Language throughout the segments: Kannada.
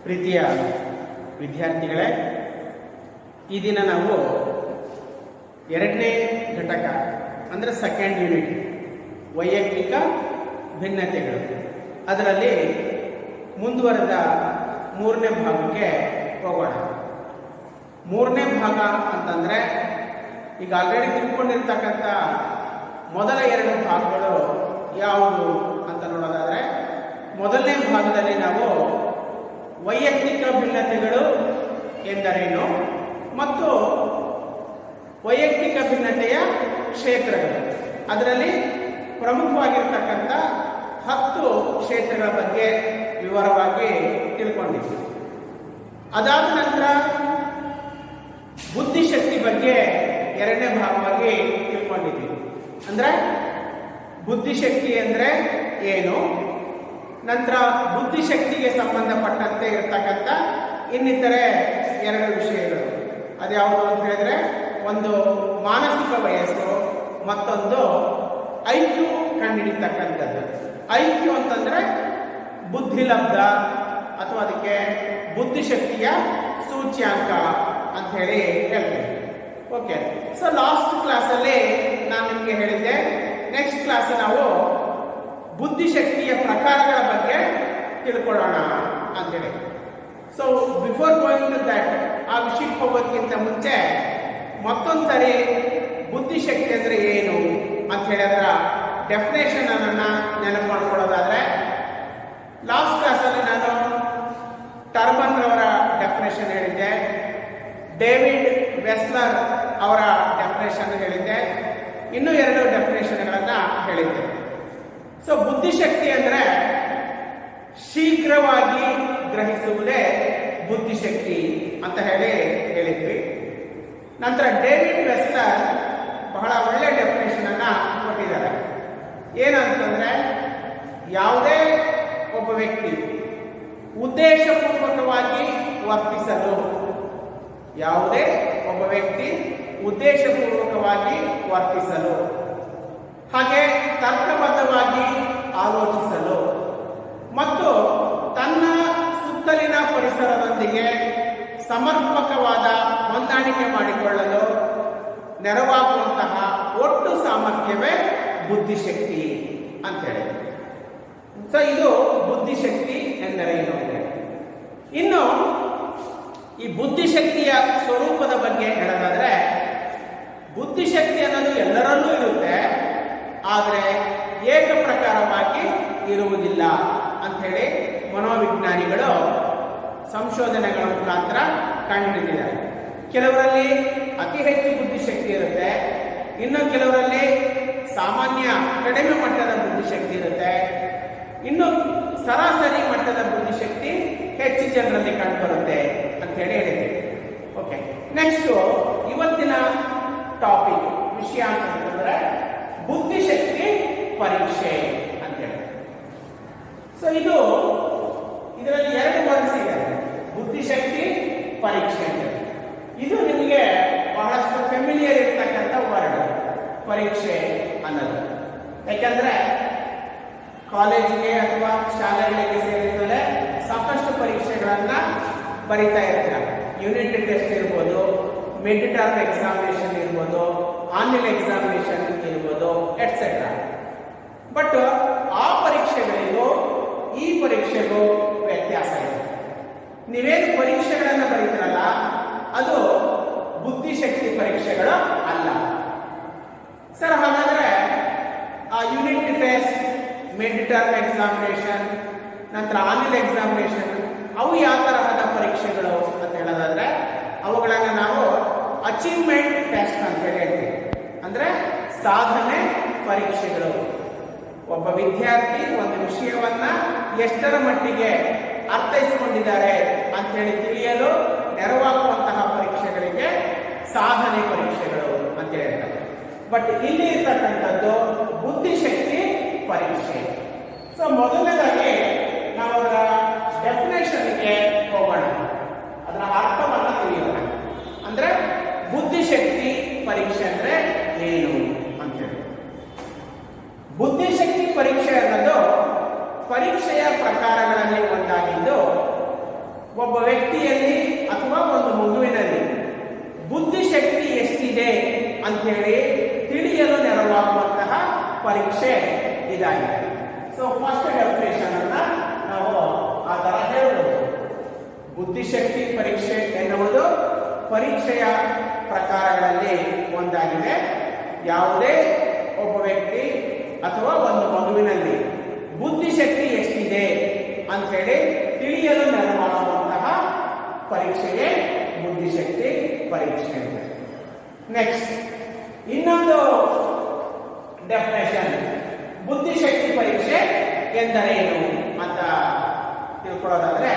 ಪ್ರೀತಿಯ ವಿದ್ಯಾರ್ಥಿಗಳೇ, ಈ ದಿನ ನಾವು ಎರಡನೇ ಘಟಕ ಅಂದರೆ ಸೆಕೆಂಡ್ ಯೂನಿಟ್ ವೈಯಕ್ತಿಕ ಭಿನ್ನತೆಗಳು ಅದರಲ್ಲಿ ಮುಂದುವರೆದ ಮೂರನೇ ಭಾಗಕ್ಕೆ ಹೋಗೋಣ. ಮೂರನೇ ಭಾಗ ಅಂತಂದರೆ ಈಗ ಆಲ್ರೆಡಿ ತಿಳ್ಕೊಂಡಿರ್ತಕ್ಕಂಥ ಮೊದಲ ಎರಡು ಭಾಗಗಳು ಯಾವುದು ಅಂತ ನೋಡೋದಾದರೆ, ಮೊದಲನೇ ಭಾಗದಲ್ಲಿ ನಾವು ವೈಯಕ್ತಿಕ ಭಿನ್ನತೆಗಳು ಎಂದರೇನು ಮತ್ತು ವೈಯಕ್ತಿಕ ಭಿನ್ನತೆಯ ಕ್ಷೇತ್ರಗಳು, ಅದರಲ್ಲಿ ಪ್ರಮುಖವಾಗಿರ್ತಕ್ಕಂಥ 10 ಕ್ಷೇತ್ರಗಳ ಬಗ್ಗೆ ವಿವರವಾಗಿ ತಿಳ್ಕೊಂಡಿದ್ವಿ. ಅದಾದ ನಂತರ ಬುದ್ಧಿಶಕ್ತಿ ಬಗ್ಗೆ ಎರಡನೇ ಭಾಗವಾಗಿ ತಿಳ್ಕೊಂಡಿದ್ವಿ. ಅಂದರೆ ಬುದ್ಧಿಶಕ್ತಿ ಅಂದರೆ ಏನು, ನಂತರ ಬುದ್ಧಿಶಕ್ತಿಗೆ ಸಂಬಂಧಪಟ್ಟಂತೆ ಇರತಕ್ಕಂಥ ಇನ್ನಿತರೆ 2 ವಿಷಯಗಳು. ಅದ್ಯಾವುದು ಅಂತ ಹೇಳಿದ್ರೆ, ಒಂದು ಮಾನಸಿಕ ವಯಸ್ಸು, ಮತ್ತೊಂದು IQ ಕಂಡುಹಿಡಿತಕ್ಕಂಥದ್ದು. IQ ಅಂತಂದ್ರೆ ಬುದ್ಧಿಲಬ್ಧ ಅಥವಾ ಅದಕ್ಕೆ ಬುದ್ಧಿಶಕ್ತಿಯ ಸೂಚ್ಯಾಂಕ ಅಂತ ಹೇಳಿ ಹೇಳ್ತೇವೆ. ಓಕೆ, ಸೊ ಲಾಸ್ಟ್ ಕ್ಲಾಸಲ್ಲಿ ನಾನು ನಿಮಗೆ ಹೇಳಿದ್ದೆ, ನೆಕ್ಸ್ಟ್ ಕ್ಲಾಸ್ ನಾವು ಬುದ್ಧಿಶಕ್ತಿಯ ಪ್ರಕಾರಗಳ ಬಗ್ಗೆ ತಿಳ್ಕೊಳ್ಳೋಣ ಅಂತೇಳಿ. So before going to that, ಆ ವಿಷಯಕ್ಕೆ ಹೋಗೋದಕ್ಕಿಂತ ಮುಂಚೆ ಮತ್ತೊಂದು ಸರಿ ಬುದ್ಧಿಶಕ್ತಿ ಅಂದರೆ ಏನು ಅಂತ ಹೇಳಿದ್ರ ಡೆಫಿನೇಷನ್ ಅನ್ನ ನೆನಪು ಮಾಡ್ಕೊಳ್ಳೋದಾದ್ರೆ, ಲಾಸ್ಟ್ ಕ್ಲಾಸಲ್ಲಿ ನಾನು ಟರ್ಬನ್ ಅವರ ಡೆಫಿನೇಷನ್ ಹೇಳಿದ್ದೆ, ಡೇವಿಡ್ ವೆಸ್ಲರ್ ಅವರ ಡೆಫಿನೇಷನ್ ಹೇಳಿದ್ದೆ, ಇನ್ನೂ 2 ಡೆಫಿನೇಷನ್ಗಳನ್ನ ಹೇಳಿದ್ದೆ. ಸೊ ಬುದ್ಧಿಶಕ್ತಿ ಅಂದರೆ ಶೀಘ್ರವಾಗಿ ಗ್ರಹಿಸುವುದೇ ಬುದ್ಧಿಶಕ್ತಿ ಅಂತ ಹೇಳಿದ್ವಿ. ನಂತರ ಡೇವಿಡ್ ವೆಸ್ಲರ್ ಬಹಳ ಒಳ್ಳೆ ಡೆಫಿನೇಷನ್ ಅನ್ನ ಕೊಟ್ಟಿದ್ದಾರೆ. ಏನಂತಂದ್ರೆ, ಯಾವುದೇ ಒಬ್ಬ ವ್ಯಕ್ತಿ ಉದ್ದೇಶಪೂರ್ವಕವಾಗಿ ವರ್ತಿಸಲು, ಯಾವುದೇ ಒಬ್ಬ ವ್ಯಕ್ತಿ ಉದ್ದೇಶಪೂರ್ವಕವಾಗಿ ವರ್ತಿಸಲು, ಹಾಗೆ ತರ್ಕಬದ್ಧವಾಗಿ ಆಲೋಚಿಸಲು ಮತ್ತು ತನ್ನ ಸುತ್ತಲಿನ ಪರಿಸರದೊಂದಿಗೆ ಸಮರ್ಪಕವಾದ ಹೊಂದಾಣಿಕೆ ಮಾಡಿಕೊಳ್ಳಲು ನೆರವಾಗುವಂತಹ ಒಟ್ಟು ಸಾಮರ್ಥ್ಯವೇ ಬುದ್ಧಿಶಕ್ತಿ ಅಂತೇಳಿ. ಸೊ ಇದು ಬುದ್ಧಿಶಕ್ತಿ ಎಂದರೇನು ಅಂತೇಳಿ. ಇನ್ನು ಈ ಬುದ್ಧಿಶಕ್ತಿಯ ಸ್ವರೂಪದ ಬಗ್ಗೆ ಹೇಳೋದಾದ್ರೆ, ಬುದ್ಧಿಶಕ್ತಿ ಅನ್ನೋದು ಎಲ್ಲರಲ್ಲೂ ಇರುತ್ತೆ, ಆದರೆ ಏಕಪ್ರಕಾರವಾಗಿ ಇರುವುದಿಲ್ಲ ಅಂತ ಹೇಳಿ ಮನೋವಿಜ್ಞಾನಿಗಳು ಸಂಶೋಧನೆಗಳ ಮುಖಾಂತರ ಕಂಡುಹಿಡಿದಿದ್ದಾರೆ. ಕೆಲವರಲ್ಲಿ ಅತಿ ಹೆಚ್ಚು ಬುದ್ಧಿಶಕ್ತಿ ಇರುತ್ತೆ, ಇನ್ನು ಕೆಲವರಲ್ಲಿ ಸಾಮಾನ್ಯ ಕಡಿಮೆ ಮಟ್ಟದ ಬುದ್ಧಿಶಕ್ತಿ ಇರುತ್ತೆ, ಇನ್ನು ಸರಾಸರಿ ಮಟ್ಟದ ಬುದ್ಧಿಶಕ್ತಿ ಹೆಚ್ಚು ಜನರಲ್ಲಿ ಕಂಡುಬರುತ್ತೆ ಅಂತ ಹೇಳಿದ್ವಿ. ಓಕೆ, ನೆಕ್ಸ್ಟ್ ಇವತ್ತಿನ ಟಾಪಿಕ್ ವಿಷಯ ಅಂತಂದ್ರೆ ಬುದ್ಧಿಶಕ್ತಿ ಪರೀಕ್ಷೆ ಅಂತೇಳಿ. ಸೊ ಇದರಲ್ಲಿ 2 ವರ್ಡ್ಸ್ ಇದೆ, ಬುದ್ಧಿಶಕ್ತಿ ಪರೀಕ್ಷೆ ಅಂತ. ಇದು ನಿಮಗೆ ಬಹಳಷ್ಟು ಫೆಮಿಲಿಯರ್ ಇರ್ತಕ್ಕಂಥ ವರ್ಡ್, ಪರೀಕ್ಷೆ ಅನ್ನೋದು. ಯಾಕಂದ್ರೆ ಕಾಲೇಜಿಗೆ ಅಥವಾ ಶಾಲೆಗಳಿಗೆ ಸೇರಿದ ಮೇಲೆ ಸಾಕಷ್ಟು ಪರೀಕ್ಷೆಗಳನ್ನ ಬರೀತಾ ಇರ್ತೀರ. ಯೂನಿಟ್ ಟೆಸ್ಟ್ ಇರ್ಬೋದು, ಮಿಡ್ ಟರ್ಮ್ ಎಕ್ಸಾಮಿನೇಷನ್ ಇರ್ಬೋದು, ಆನ್ಯುವಲ್ ಎಕ್ಸಾಮಿನೇಷನ್ ಇರ್ಬೋದು, ಎಟ್ಸೆಟ್ರಾ. ಬಟ್ ಆ ಪರೀಕ್ಷೆಗಳಿಗೂ ಈ ಪರೀಕ್ಷೆಗೂ ವ್ಯತ್ಯಾಸ ಇದೆ. ನೀವೇನು ಪರೀಕ್ಷೆಗಳನ್ನು ಬರೀತೀರಲ್ಲ, ಅದು ಬುದ್ಧಿಶಕ್ತಿ ಪರೀಕ್ಷೆಗಳು ಅಲ್ಲ. ಸರ್, ಹಾಗಾದ್ರೆ ಆ unit test, mid term examination, ನಂತರ ಆನ್ಯುವಲ್ ಎಕ್ಸಾಮಿನೇಷನ್ ಅವು ಯಾವ ತರಹದ ಪರೀಕ್ಷೆಗಳು ಅಂತ ಹೇಳೋದಾದ್ರೆ, ಅವುಗಳನ್ನು ನಾವು ಅಚೀವ್ಮೆಂಟ್ ಟೆಸ್ಟ್ ಅಂತ ಹೇಳ್ತೀವಿ. ಅಂದ್ರೆ ಸಾಧನೆ ಪರೀಕ್ಷೆಗಳು. ಒಬ್ಬ ವಿದ್ಯಾರ್ಥಿ ಒಂದು ವಿಷಯವನ್ನ ಎಷ್ಟರ ಮಟ್ಟಿಗೆ ಅರ್ಥೈಸಿಕೊಂಡಿದ್ದಾರೆ ಅಂತ ಹೇಳಿ ತಿಳಿಯಲು ನೆರವಾಗುವಂತಹ ಪರೀಕ್ಷೆಗಳಿಗೆ ಸಾಧನೆ ಪರೀಕ್ಷೆಗಳು ಅಂತ ಹೇಳ್ತಾರೆ. ಬಟ್ ಇಲ್ಲಿ ಇರ್ತಕ್ಕಂಥದ್ದು ಬುದ್ಧಿಶಕ್ತಿ ಪರೀಕ್ಷೆ. ಸೊ ಮೊದಲನೇದಾಗಿ ನಾವು ಅದರ ಡೆಫಿನೇಷನ್ಗೆ ಹೋಗೋಣ, ಅದರ ಅರ್ಥವನ್ನ ತಿಳಿಯೋಣ. ಅಂದ್ರೆ ಬುದ್ಧಿಶಕ್ತಿ ಪರೀಕ್ಷೆ ಅಂದ್ರೆ ಏನು ಅಂತೇಳಿ. ಬುದ್ಧಿಶಕ್ತಿ ಪರೀಕ್ಷೆ ಅನ್ನೋದು ಪರೀಕ್ಷೆಯ ಪ್ರಕಾರಗಳಲ್ಲಿ ಒಂದಾಗಿದ್ದು ಒಬ್ಬ ವ್ಯಕ್ತಿಯಲ್ಲಿ ಅಥವಾ ಒಂದು ಮಗುವಿನಲ್ಲಿ ಬುದ್ಧಿಶಕ್ತಿ ಎಷ್ಟಿದೆ ಅಂತೇಳಿ ತಿಳಿಯಲು ನೆರವಾಗುವಂತಹ ಪರೀಕ್ಷೆ ಇದಾಗಿದೆ. ಸೊ ಫಸ್ಟ್ ಡೆಫಿನೇಷನ್ ಅನ್ನ ನಾವು ಆ ತರ ಹೇಳಬಹುದು. ಬುದ್ಧಿಶಕ್ತಿ ಪರೀಕ್ಷೆ ಎನ್ನುವುದು ಪರೀಕ್ಷೆಯ ಪ್ರಕಾರಗಳಲ್ಲಿ ಒಂದಾಗಿದೆ. ಯಾವುದೇ ಒಬ್ಬ ವ್ಯಕ್ತಿ ಅಥವಾ ಒಂದು ಮಗುವಿನಲ್ಲಿ ಬುದ್ಧಿಶಕ್ತಿ ಎಷ್ಟಿದೆ ಅಂತೇಳಿ ತಿಳಿಯಲು ನೆರವಾಗುವಂತಹ ಪರೀಕ್ಷೆಗೆ ಬುದ್ಧಿಶಕ್ತಿ ಪರೀಕ್ಷೆ. ನೆಕ್ಸ್ಟ್ ಇನ್ನೊಂದು ಡೆಫಿನೇಷನ್, ಬುದ್ಧಿಶಕ್ತಿ ಪರೀಕ್ಷೆ ಎಂದರೇನು ಅಂತ ತಿಳ್ಕೊಳ್ಳೋದಾದ್ರೆ,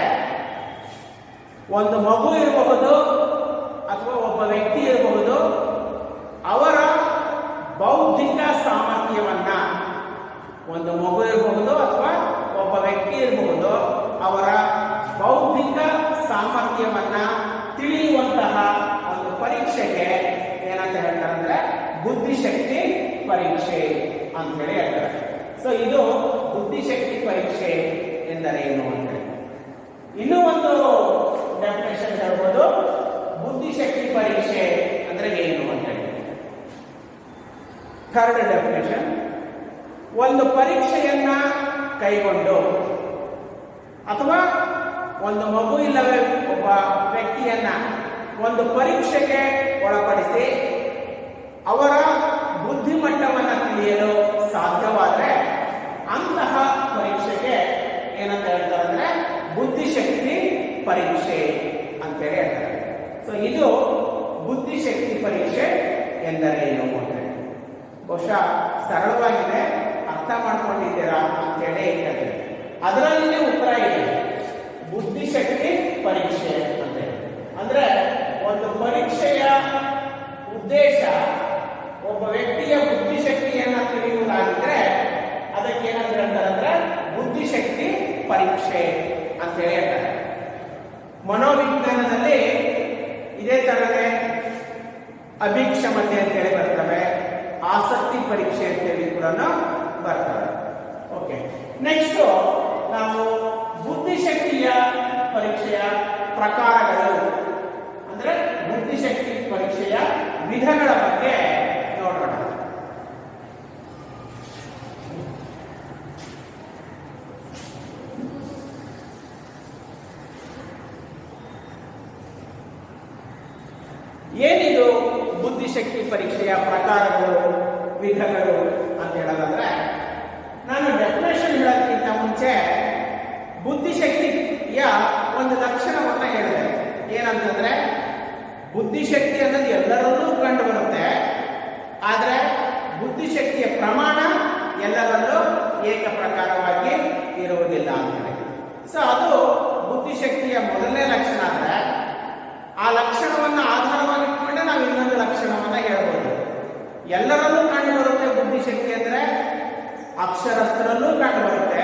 ಒಂದು ಮಗು ಇರಬಹುದು ಅಥವಾ ಒಬ್ಬ ವ್ಯಕ್ತಿ ಇರಬಹುದು, ಅವರ ಬೌದ್ಧಿಕ ಸಾಮರ್ಥ್ಯವನ್ನ, ಒಂದು ಮಗು ಇರಬಹುದು ಅಥವಾ ಒಬ್ಬ ವ್ಯಕ್ತಿ ಇರಬಹುದು, ಅವರ ಬೌದ್ಧಿಕ ಸಾಮರ್ಥ್ಯವನ್ನ ತಿಳಿಯುವಂತಹ ಒಂದು ಪರೀಕ್ಷೆಗೆ ಏನಂತ ಹೇಳ್ತಾರೆ ಅಂದ್ರೆ ಬುದ್ಧಿಶಕ್ತಿ ಪರೀಕ್ಷೆ ಅಂತ ಹೇಳಿ ಹೇಳ್ತಾರೆ. ಸೊ ಇದು ಬುದ್ಧಿಶಕ್ತಿ ಪರೀಕ್ಷೆ ಎಂದರೇನು ಅಂತ ಹೇಳಿ. ಇನ್ನೂ ಒಂದು ಡೆಫಿನೇಷನ್ ಹೇಳ್ಬೋದು, ಬುದ್ಧಿಶಕ್ತಿ ಪರೀಕ್ಷೆ ಅಂದ್ರೆ ಏನು ಅಂತ ಹೇಳಿ. ಥರ್ಡ್ ಡೆಫಿನೇಷನ್, ಒಂದು ಪರೀಕ್ಷೆಯನ್ನ ಕೈಗೊಂಡು ಅಥವಾ ಒಂದು ಮಗು ಇಲ್ಲವೇ ಒಬ್ಬ ವ್ಯಕ್ತಿಯನ್ನ ಒಂದು ಪರೀಕ್ಷೆಗೆ ಒಳಪಡಿಸಿ ಅವರ ಬುದ್ಧಿಮಟ್ಟವನ್ನು ತಿಳಿಯಲು ಸಾಧ್ಯವಾದರೆ ಅಂತಹ ಪರೀಕ್ಷೆಗೆ ಏನಂತ ಹೇಳ್ತಾರೆ ಅಂದ್ರೆ ಬುದ್ಧಿಶಕ್ತಿ ಪರೀಕ್ಷೆ ಅಂತೇಳಿ ಹೇಳ್ತಾರೆ. ಸೊ ಇದು ಬುದ್ಧಿಶಕ್ತಿ ಪರೀಕ್ಷೆ ಎಂದರೇನು ಅಂತ ಬಹುಶಃ ಸರಳವಾಗಿದೆ, ಅರ್ಥ ಮಾಡ್ಕೊಂಡಿದ್ದೀರಾ ಅಂತೇಳಿ ಹೇಳ್ತಾರೆ. ಅದರಲ್ಲಿನೇ ಉತ್ತರ ಇದೆ, ಬುದ್ಧಿಶಕ್ತಿ ಪರೀಕ್ಷೆ ಅಂತ ಹೇಳಿ. ಅಂದ್ರೆ ಒಂದು ಪರೀಕ್ಷೆಯ ಉದ್ದೇಶ ಒಬ್ಬ ವ್ಯಕ್ತಿಯ ಬುದ್ಧಿಶಕ್ತಿಯನ್ನ ತಿಳಿಯುವುದಾಗಿದ್ರೆ ಅದಕ್ಕೆ ಏನಂತ ಹೇಳ್ತಾರೆ ಅಂದ್ರೆ ಬುದ್ಧಿಶಕ್ತಿ ಪರೀಕ್ಷೆ ಅಂತ ಹೇಳಿ ಹೇಳ್ತಾರೆ. ಮನೋವಿಜ್ಞಾನದಲ್ಲಿ ಇದೇ ತರನೇ ಅಭಿಕ್ಷಮತೆ ಅಂತೇಳಿ ಬರ್ತವೆ, ಆಸಕ್ತಿ ಪರೀಕ್ಷೆ ಅಂತೇಳಿ ಕೂಡ ಬರ್ತವೆ. ಓಕೆ, ನೆಕ್ಸ್ಟ್ ನಾವು ಬುದ್ಧಿಶಕ್ತಿಯ ಪರೀಕ್ಷೆಯ ಪ್ರಕಾರಗಳು ಅಂದ್ರೆ ಬುದ್ಧಿಶಕ್ತಿ ಪರೀಕ್ಷೆಯ ವಿಧಗಳ ಬಗ್ಗೆ ನೋಡೋಣ. ಏನಿದು ಬುದ್ಧಿಶಕ್ತಿ ಪರೀಕ್ಷೆಯ ಪ್ರಕಾರಗಳು ವಿಧಗಳು ಅಂತ ಹೇಳೋದಾದ್ರೆ, ನಾನು ಡೆಫಿನೇಷನ್ ಹೇಳೋದಕ್ಕಿಂತ ಮುಂಚೆ ಬುದ್ಧಿಶಕ್ತಿಯ ಒಂದು ಲಕ್ಷಣವನ್ನ ಹೇಳಿದೆ. ಏನಂತಂದ್ರೆ ಬುದ್ಧಿಶಕ್ತಿ ಅನ್ನೋದು ಎಲ್ಲರಲ್ಲೂ ಕಂಡು ಬರುತ್ತೆ, ಆದರೆ ಬುದ್ಧಿಶಕ್ತಿಯ ಪ್ರಮಾಣ ಎಲ್ಲರಲ್ಲೂ ಏಕ ಪ್ರಕಾರವಾಗಿ ಇರುವುದಿಲ್ಲ ಅಂತೇಳಿ. ಸೊ ಅದು ಬುದ್ಧಿಶಕ್ತಿಯ ಮೊದಲನೇ ಲಕ್ಷಣ. ಅಂದ್ರೆ ಆ ಲಕ್ಷಣವನ್ನು ಆಧಾರವಾಗಿಟ್ಕೊಂಡೆ ನಾವು ಇನ್ನೊಂದು ಲಕ್ಷಣವನ್ನ ಹೇಳ್ಬೋದು. ಎಲ್ಲರಲ್ಲೂ ಕಂಡು ಬರುತ್ತೆ ಬುದ್ಧಿಶಕ್ತಿ ಅಂದ್ರೆ, ಅಕ್ಷರಸ್ಥರಲ್ಲೂ ಕಂಡು ಬರುತ್ತೆ.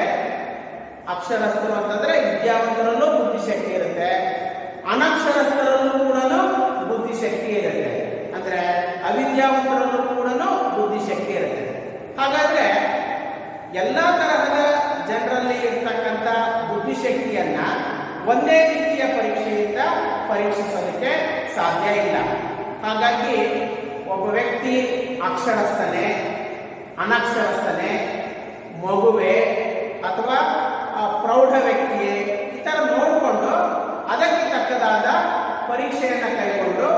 ಅಕ್ಷರಸ್ಥರು ಅಂತಂದ್ರೆ ವಿದ್ಯಾವಂತರಲ್ಲೂ ಬುದ್ಧಿಶಕ್ತಿ ಇರುತ್ತೆ, ಅನಕ್ಷರಸ್ಥರಲ್ಲೂ ಕೂಡ ಬುದ್ಧಿಶಕ್ತಿ ಇರುತ್ತೆ, ಅಂದ್ರೆ ಅವಿದ್ಯಾವಂತರಲ್ಲೂ ಕೂಡ ಬುದ್ಧಿಶಕ್ತಿ ಇರುತ್ತೆ. ಹಾಗಾದ್ರೆ ಎಲ್ಲಾ ತರಹದ ಜನರಲ್ಲಿ ಇರ್ತಕ್ಕಂಥ ಬುದ್ಧಿಶಕ್ತಿಯನ್ನ ಒಂದೇ ರೀತಿಯ ಪರೀಕ್ಷೆಯಿಂದ ಪರೀಕ್ಷಿಸೋದಕ್ಕೆ ಸಾಧ್ಯ ಇಲ್ಲ. ಹಾಗಾಗಿ ಒಬ್ಬ ವ್ಯಕ್ತಿ ಅಕ್ಷರಸ್ಥನೇ, ಅನಕ್ಷರಸ್ಥನೇ, ಮಗುವೆ ಅಥವಾ ಪ್ರೌಢ ವ್ಯಕ್ತಿಯೇ ಈ ತರ ನೋಡಿಕೊಂಡು ಅದಕ್ಕೆ ತಕ್ಕದಾದ ಪರೀಕ್ಷೆಯನ್ನ ಕೈಗೊಂಡು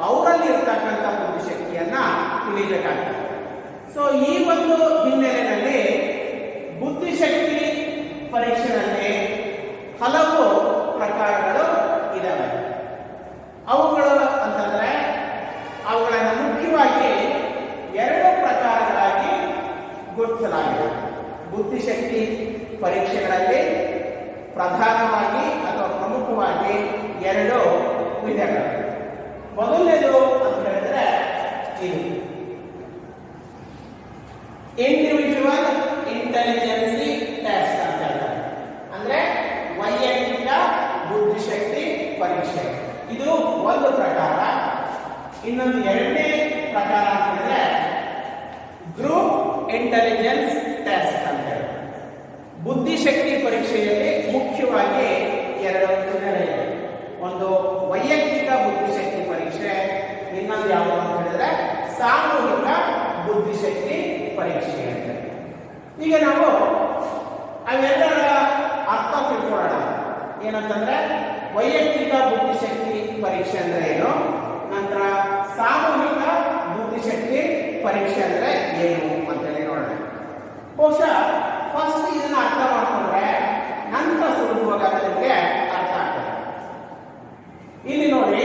ಅವರಲ್ಲಿ ಇರ್ತಕ್ಕಂಥ ಬುದ್ಧಿಶಕ್ತಿಯನ್ನ ತಿಳಿಯಬೇಕಾಗ್ತದೆ. ಸೊ ಈ ಒಂದು ಹಿನ್ನೆಲೆಯಲ್ಲಿ ಬುದ್ಧಿಶಕ್ತಿ ಪರೀಕ್ಷೆಯಲ್ಲಿ ಹಲವು ಪ್ರಕಾರಗಳು ಇದಾವೆ. ಅವುಗಳು ಅಂತಂದ್ರೆ ಅವುಗಳನ್ನು ಮುಖ್ಯವಾಗಿ ಎರಡು ಪ್ರಕಾರಗಳಾಗಿ ಗುರುತಿಸಲಾಗಿದೆ. ಬುದ್ಧಿಶಕ್ತಿ ಪರೀಕ್ಷೆಗಳಲ್ಲಿ ಪ್ರಧಾನವಾಗಿ ಅಥವಾ ಪ್ರಮುಖವಾಗಿ ಎರಡು ವಿಧಗಳು. ಮೊದಲನೇದು ಅಂತ ಹೇಳಿದ್ರೆ ಇದು ಇಂಡಿವಿಜುವಲ್ ಇಂಟೆಲಿಜೆನ್ಸಿ ಟೆಸ್ಟ್ ಅಂತ ಹೇಳ್ತಾರೆ. ಅಂದ್ರೆ ವೈಯಕ್ತಿಕ ಬುದ್ಧಿಶಕ್ತಿ ಪರೀಕ್ಷೆ, ಇದು ಒಂದು ಪ್ರಕಾರ. ಇನ್ನೊಂದು ಎರಡನೇ ಪ್ರಕಾರ ಅಂತ ಹೇಳಿದ್ರೆ ಗ್ರೂಪ್ ಇಂಟೆಲಿಜೆನ್ಸ್ ಟೆಸ್ಟ್ ಅಂತ ಹೇಳಿ. ಬುದ್ಧಿಶಕ್ತಿ ಪರೀಕ್ಷೆಯಲ್ಲಿ ಮುಖ್ಯವಾಗಿ ಎರಡು ವಿಧಗಳಿವೆ. ಸಾಮೂಹಿಕ ಬುದ್ಧಿಶಕ್ತಿ ಪರೀಕ್ಷೆ ಅಂತ. ಈಗ ನಾವು ಅವೆಲ್ಲರ ಅರ್ಥ ತಿಳ್ಕೊಳ್ಳೋಣ. ಏನಂತಂದ್ರೆ ವೈಯಕ್ತಿಕ ಬುದ್ಧಿಶಕ್ತಿ ಪರೀಕ್ಷೆ ಅಂದ್ರೆ ಏನು, ನಂತರ ಸಾಮೂಹಿಕ ಬುದ್ಧಿಶಕ್ತಿ ಪರೀಕ್ಷೆ ಅಂದ್ರೆ ಏನು ಅಂತೇಳಿ ನೋಡೋಣ. ಬಹುಶಃ ಫಸ್ಟ್ ಇದನ್ನ ಅರ್ಥ ಮಾಡ್ಕೊಂಡ್ರೆ ನಂತರ ಸುಲಭವಾಗಿ ನಿಮಗೆ ಅರ್ಥ ಆಗ್ತದೆ. ಇಲ್ಲಿ ನೋಡಿ,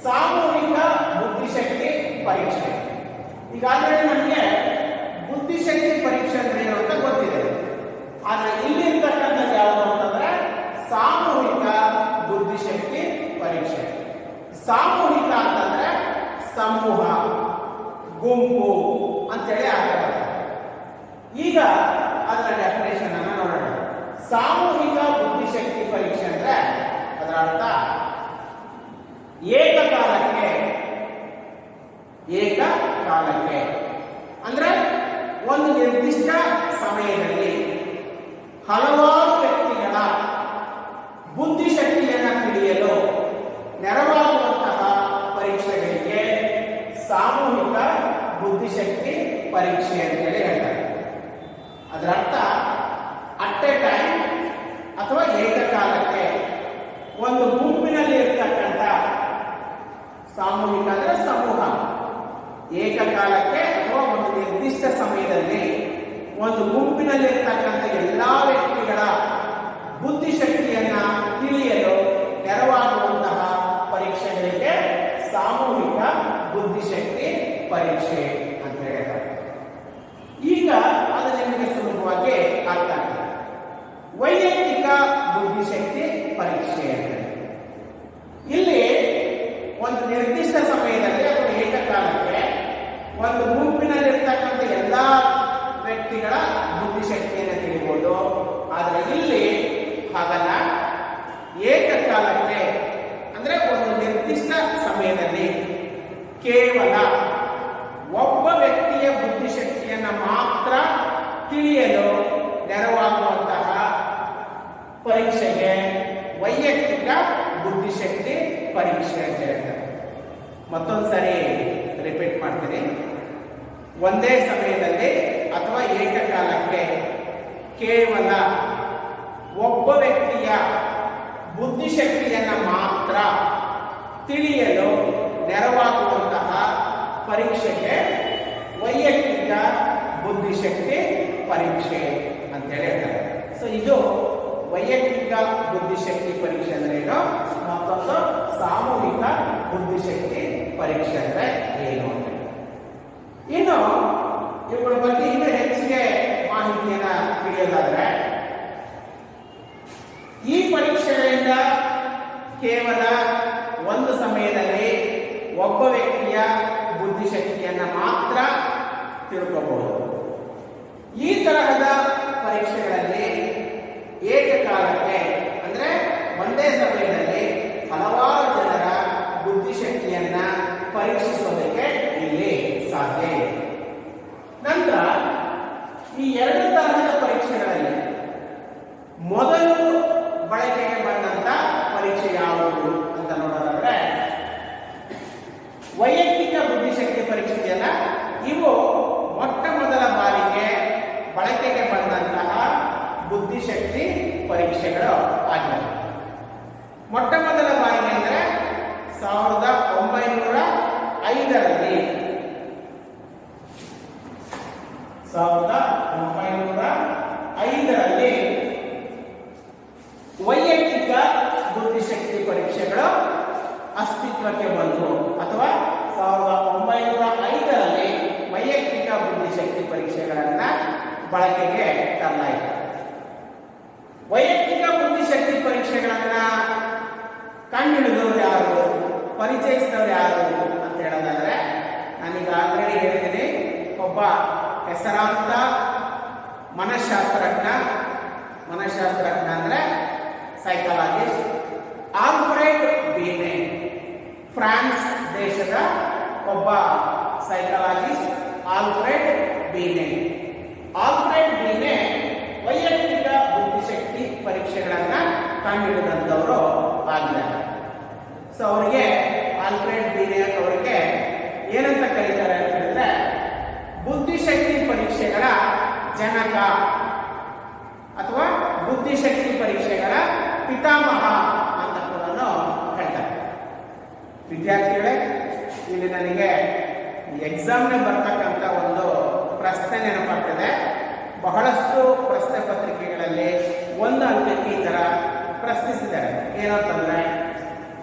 ಸಾಮೂಹಿಕ ಬುದ್ಧಿಶಕ್ತಿ ಪರೀಕ್ಷೆ. ಈಗಾಗಲೇ ನಮಗೆ ಬುದ್ಧಿಶಕ್ತಿ ಪರೀಕ್ಷೆ ಅಂದ್ರೆ ಏನು ಅಂತ ಗೊತ್ತಿದೆ. ಆದ್ರೆ ಇಲ್ಲಿರ್ತಕ್ಕಂಥದ್ದು ಯಾವುದು ಅಂತಂದ್ರೆ ಸಾಮೂಹಿಕ ಬುದ್ಧಿಶಕ್ತಿ ಪರೀಕ್ಷೆ. ಸಾಮೂಹಿಕ ಅಂತಂದ್ರೆ ಸಮೂಹ, ಗುಂಪು ಅಂತೇಳಿ ಅರ್ಥ ಬರುತ್ತೆ. ಈಗ ಅದರ ಡೆಫಿನೇಷನ್ ಅನ್ನ ನೋಡೋಣ. ಸಾಮೂಹಿಕ ಬುದ್ಧಿಶಕ್ತಿ ಪರೀಕ್ಷೆ ಅಂದ್ರೆ ಅದರ ಅರ್ಥ ಏಕಕಾಲಕ್ಕೆ ಅಂದ್ರೆ ಒಂದು ನಿರ್ದಿಷ್ಟ ಸಮಯದಲ್ಲಿ ಹಲವಾರು ವ್ಯಕ್ತಿಗಳ ಬುದ್ಧಿಶಕ್ತಿಯನ್ನು ತಿಳಿಯಲು ನೆರವಾಗುವಂತಹ ಪರೀಕ್ಷೆಗಳಿಗೆ ಸಾಮೂಹಿಕ ಬುದ್ಧಿಶಕ್ತಿ ಪರೀಕ್ಷೆ ಅಂತೇಳಿ ಹೇಳ್ತಾರೆ. ಅದರ ಅರ್ಥ ಅಟ್ ಎ ಟೈಮ್ ಅಥವಾ ಏಕಕಾಲಕ್ಕೆ ಒಂದು ಗುಂಪಿನಲ್ಲಿ ಇರ್ತಕ್ಕಂಥ, ಸಾಮೂಹಿಕ ಅಂದ್ರೆ ಸಮೂಹ, ಏಕಕಾಲಕ್ಕೆ ಅಥವಾ ಒಂದು ನಿರ್ದಿಷ್ಟ ಸಮಯದಲ್ಲಿ ಒಂದು ಗುಂಪಿನಲ್ಲಿರ್ತಕ್ಕಂಥ ಎಲ್ಲಾ ವ್ಯಕ್ತಿಗಳ ಬುದ್ಧಿಶಕ್ತಿಯನ್ನ ತಿಳಿಯಲು ನೆರವಾಗುವಂತಹ ಪರೀಕ್ಷೆಗಳಿಗೆ ಸಾಮೂಹಿಕ ಬುದ್ಧಿಶಕ್ತಿ ಪರೀಕ್ಷೆ ಅಂತ ಹೇಳ್ತಾರೆ. ಈಗ ಅದು ನಿಮಗೆ ಸುಲಭವಾಗಿ ಅರ್ಥ ಆಗ್ತದೆ. ವೈಯಕ್ತಿಕ ಬುದ್ಧಿಶಕ್ತಿ ಪರೀಕ್ಷೆ ಅಂತ ಇಲ್ಲಿ ಒಂದು ನಿರ್ದಿಷ್ಟ ಸಮಯದಲ್ಲಿ ಅಥವಾ ಏಕಕಾಲಕ್ಕೆ ಒಂದು ಗುಂಪಿನಲ್ಲಿರ್ತಕ್ಕಂಥ ಎಲ್ಲಾ ವ್ಯಕ್ತಿಗಳ ಬುದ್ಧಿಶಕ್ತಿಯನ್ನು ತಿಳಿಬಹುದು. ಆದರೆ ಇಲ್ಲಿ ಹಾಗಲ್ಲ. ಏಕಕಾಲಕ್ಕೆ ಅಂದ್ರೆ ಒಂದು ನಿರ್ದಿಷ್ಟ ಸಮಯದಲ್ಲಿ ಕೇವಲ ಒಬ್ಬ ವ್ಯಕ್ತಿಯ ಬುದ್ಧಿಶಕ್ತಿಯನ್ನು ಮಾತ್ರ ತಿಳಿಯಲು ನೆರವಾಗುವಂತಹ ಪರೀಕ್ಷೆಗೆ ವೈಯಕ್ತಿಕ ಬುದ್ಧಿಶಕ್ತಿ ಪರೀಕ್ಷೆ ಅಂತ ಹೇಳ್ತಾರೆ. ಮತ್ತೊಂದು ಸರಿ ರಿಪೀಟ್ ಮಾಡ್ತೀನಿ. ಒಂದೇ ಸಮಯದಲ್ಲಿ ಅಥವಾ ಏಕಕಾಲಕ್ಕೆ ಕೇವಲ ಒಬ್ಬ ವ್ಯಕ್ತಿಯ ಬುದ್ಧಿಶಕ್ತಿಯನ್ನ ಮಾತ್ರ ತಿಳಿಯಲು ನೆರವಾಗುವಂತಹ ಪರೀಕ್ಷೆಗೆ ವೈಯಕ್ತಿಕ ಬುದ್ಧಿಶಕ್ತಿ ಪರೀಕ್ಷೆ ಅಂತ ಹೇಳ್ತಾರೆ. ಸೊ ಇದು ವೈಯಕ್ತಿಕ ಬುದ್ಧಿಶಕ್ತಿ ಪರೀಕ್ಷೆ ಅಂದ್ರೆ ಏನು, ಮತ್ತೊಂದು ಸಾಮೂಹಿಕ ಬುದ್ಧಿಶಕ್ತಿ ಪರೀಕ್ಷೆ ಅಂದ್ರೆ ಏನು ಅಂತ. ಇನ್ನು ಇವುಗಳ ಬಗ್ಗೆ ಇನ್ನೂ ಹೆಚ್ಚಿಗೆ ಮಾಹಿತಿಯನ್ನ ತಿಳಿಯೋದಾದ್ರೆ, ಈ ಪರೀಕ್ಷೆಗಳಿಂದ ಕೇವಲ ಒಂದು ಸಮಯದಲ್ಲಿ ಒಬ್ಬ ವ್ಯಕ್ತಿಯ ಬುದ್ಧಿಶಕ್ತಿಯನ್ನ ಮಾತ್ರ ತಿಳ್ಕೋಬಹುದು. ಈ ತರಹದ ಪರೀಕ್ಷೆಗಳಲ್ಲಿ ಏಕಕಾಲಕ್ಕೆ ಅಂದ್ರೆ ಒಂದೇ ಸಮಯದಲ್ಲಿ ಹಲವಾರು ಜನರ ಬುದ್ಧಿಶಕ್ತಿಯನ್ನ ಪರೀಕ್ಷಿಸೋದಕ್ಕೆ ಇಲ್ಲಿ ಸಾಧ್ಯ ಇದೆ. ನಂತರ ಈ ಎರಡು ತರಹದ ಪರೀಕ್ಷೆಗಳಲ್ಲಿ ಮೊದಲು ಬಳಕೆಗೆ ಬಂದಂತ ಪರೀಕ್ಷೆ ಯಾವುದು ಅಂತ ನೋಡೋದಾದ್ರೆ, ವೈಯಕ್ತಿಕ ಬುದ್ಧಿಶಕ್ತಿ ಪರೀಕ್ಷೆ ಇದೆಯಲ್ಲ, ಇವು ಮೊಟ್ಟ ಮೊದಲ ಬಾರಿಗೆ ಬಳಕೆಗೆ ಬಂದಂತಹ ಬುದ್ಧಿಶಕ್ತಿ ಪರೀಕ್ಷೆಗಳು ಆಗಿವೆ. ಮೊಟ್ಟ ಮೊದಲ ಬಾರಿಗೆ ಅಂದ್ರೆ 1905ರಲ್ಲಿ 1905ರಲ್ಲಿ ವೈಯಕ್ತಿಕ ಬುದ್ಧಿಶಕ್ತಿ ಪರೀಕ್ಷೆಗಳು ಅಸ್ತಿತ್ವಕ್ಕೆ ಬಂತು, ಅಥವಾ 1905ರಲ್ಲಿ ವೈಯಕ್ತಿಕ ಬುದ್ಧಿಶಕ್ತಿ ಪರೀಕ್ಷೆಗಳನ್ನ ಬಳಕೆಗೆ ತರಲಾಯಿತು. ವೈಯಕ್ತಿಕ ಬುದ್ಧಿಶಕ್ತಿ ಪರೀಕ್ಷೆಗಳನ್ನ ಕಂಡುಹಿಡಿದವರು ಯಾರು, ಪರಿಚಯಿಸಿದವರು ಯಾರು ಅಂತ ಹೇಳೋದಾದ್ರೆ, ನಾನೀಗ ಆಲ್ರೆಡಿ ಹೇಳಿದ್ದೀನಿ, ಒಬ್ಬ ಹೆಸರಾಂತ ಮನಃಶಾಸ್ತ್ರಜ್ಞ ಅಂದ್ರೆ ಸೈಕಾಲಜಿಸ್ಟ್ ಆಲ್ಫ್ರೆಡ್ ಬೀನೆ, ಫ್ರಾನ್ಸ್ ದೇಶದ ಒಬ್ಬ ಸೈಕಾಲಜಿಸ್ಟ್ ಆಲ್ಫ್ರೆಡ್ ಬೀನೆ ವೈಯಕ್ತಿಕ ಬುದ್ಧಿಶಕ್ತಿ ಪರೀಕ್ಷೆಗಳನ್ನ ಕಂಡುಹಿಡಿದಂಥವರು ಆಗಿದ್ದಾರೆ. ಸೊ ಅವರಿಗೆ, ಆಲ್ಫ್ರೆಡ್ ಬೀನೆ ಅವರಿಗೆ ಏನಂತ ಕರೀತಾರೆ ಅಂತ ಹೇಳಿದ್ರೆ ಬುದ್ಧಿಶಕ್ತಿ ಪರೀಕ್ಷೆಗಳ ಜನಕ ಅಥವಾ ಬುದ್ಧಿಶಕ್ತಿ ಪರೀಕ್ಷೆಗಳ ಪಿತಾಮಹ ಅಂತ ಕೂಡ ಹೇಳ್ತಾರೆ. ವಿದ್ಯಾರ್ಥಿಗಳೇ, ಇಲ್ಲಿ ನನಗೆ ಎಕ್ಸಾಮ್ಗೆ ಬರ್ತಕ್ಕಂಥ ಒಂದು ಪ್ರಶ್ನೆ ನೆನಪಾಗ್ತದೆ. ಬಹಳಷ್ಟು ಪ್ರಶ್ನೆ ಪತ್ರಿಕೆಗಳಲ್ಲಿ ಒಂದು ಅಂಕಕ್ಕೆ ಈ ತರ ಪ್ರಶ್ನಿಸಿದ್ದಾರೆ. ಏನಂತಂದ್ರೆ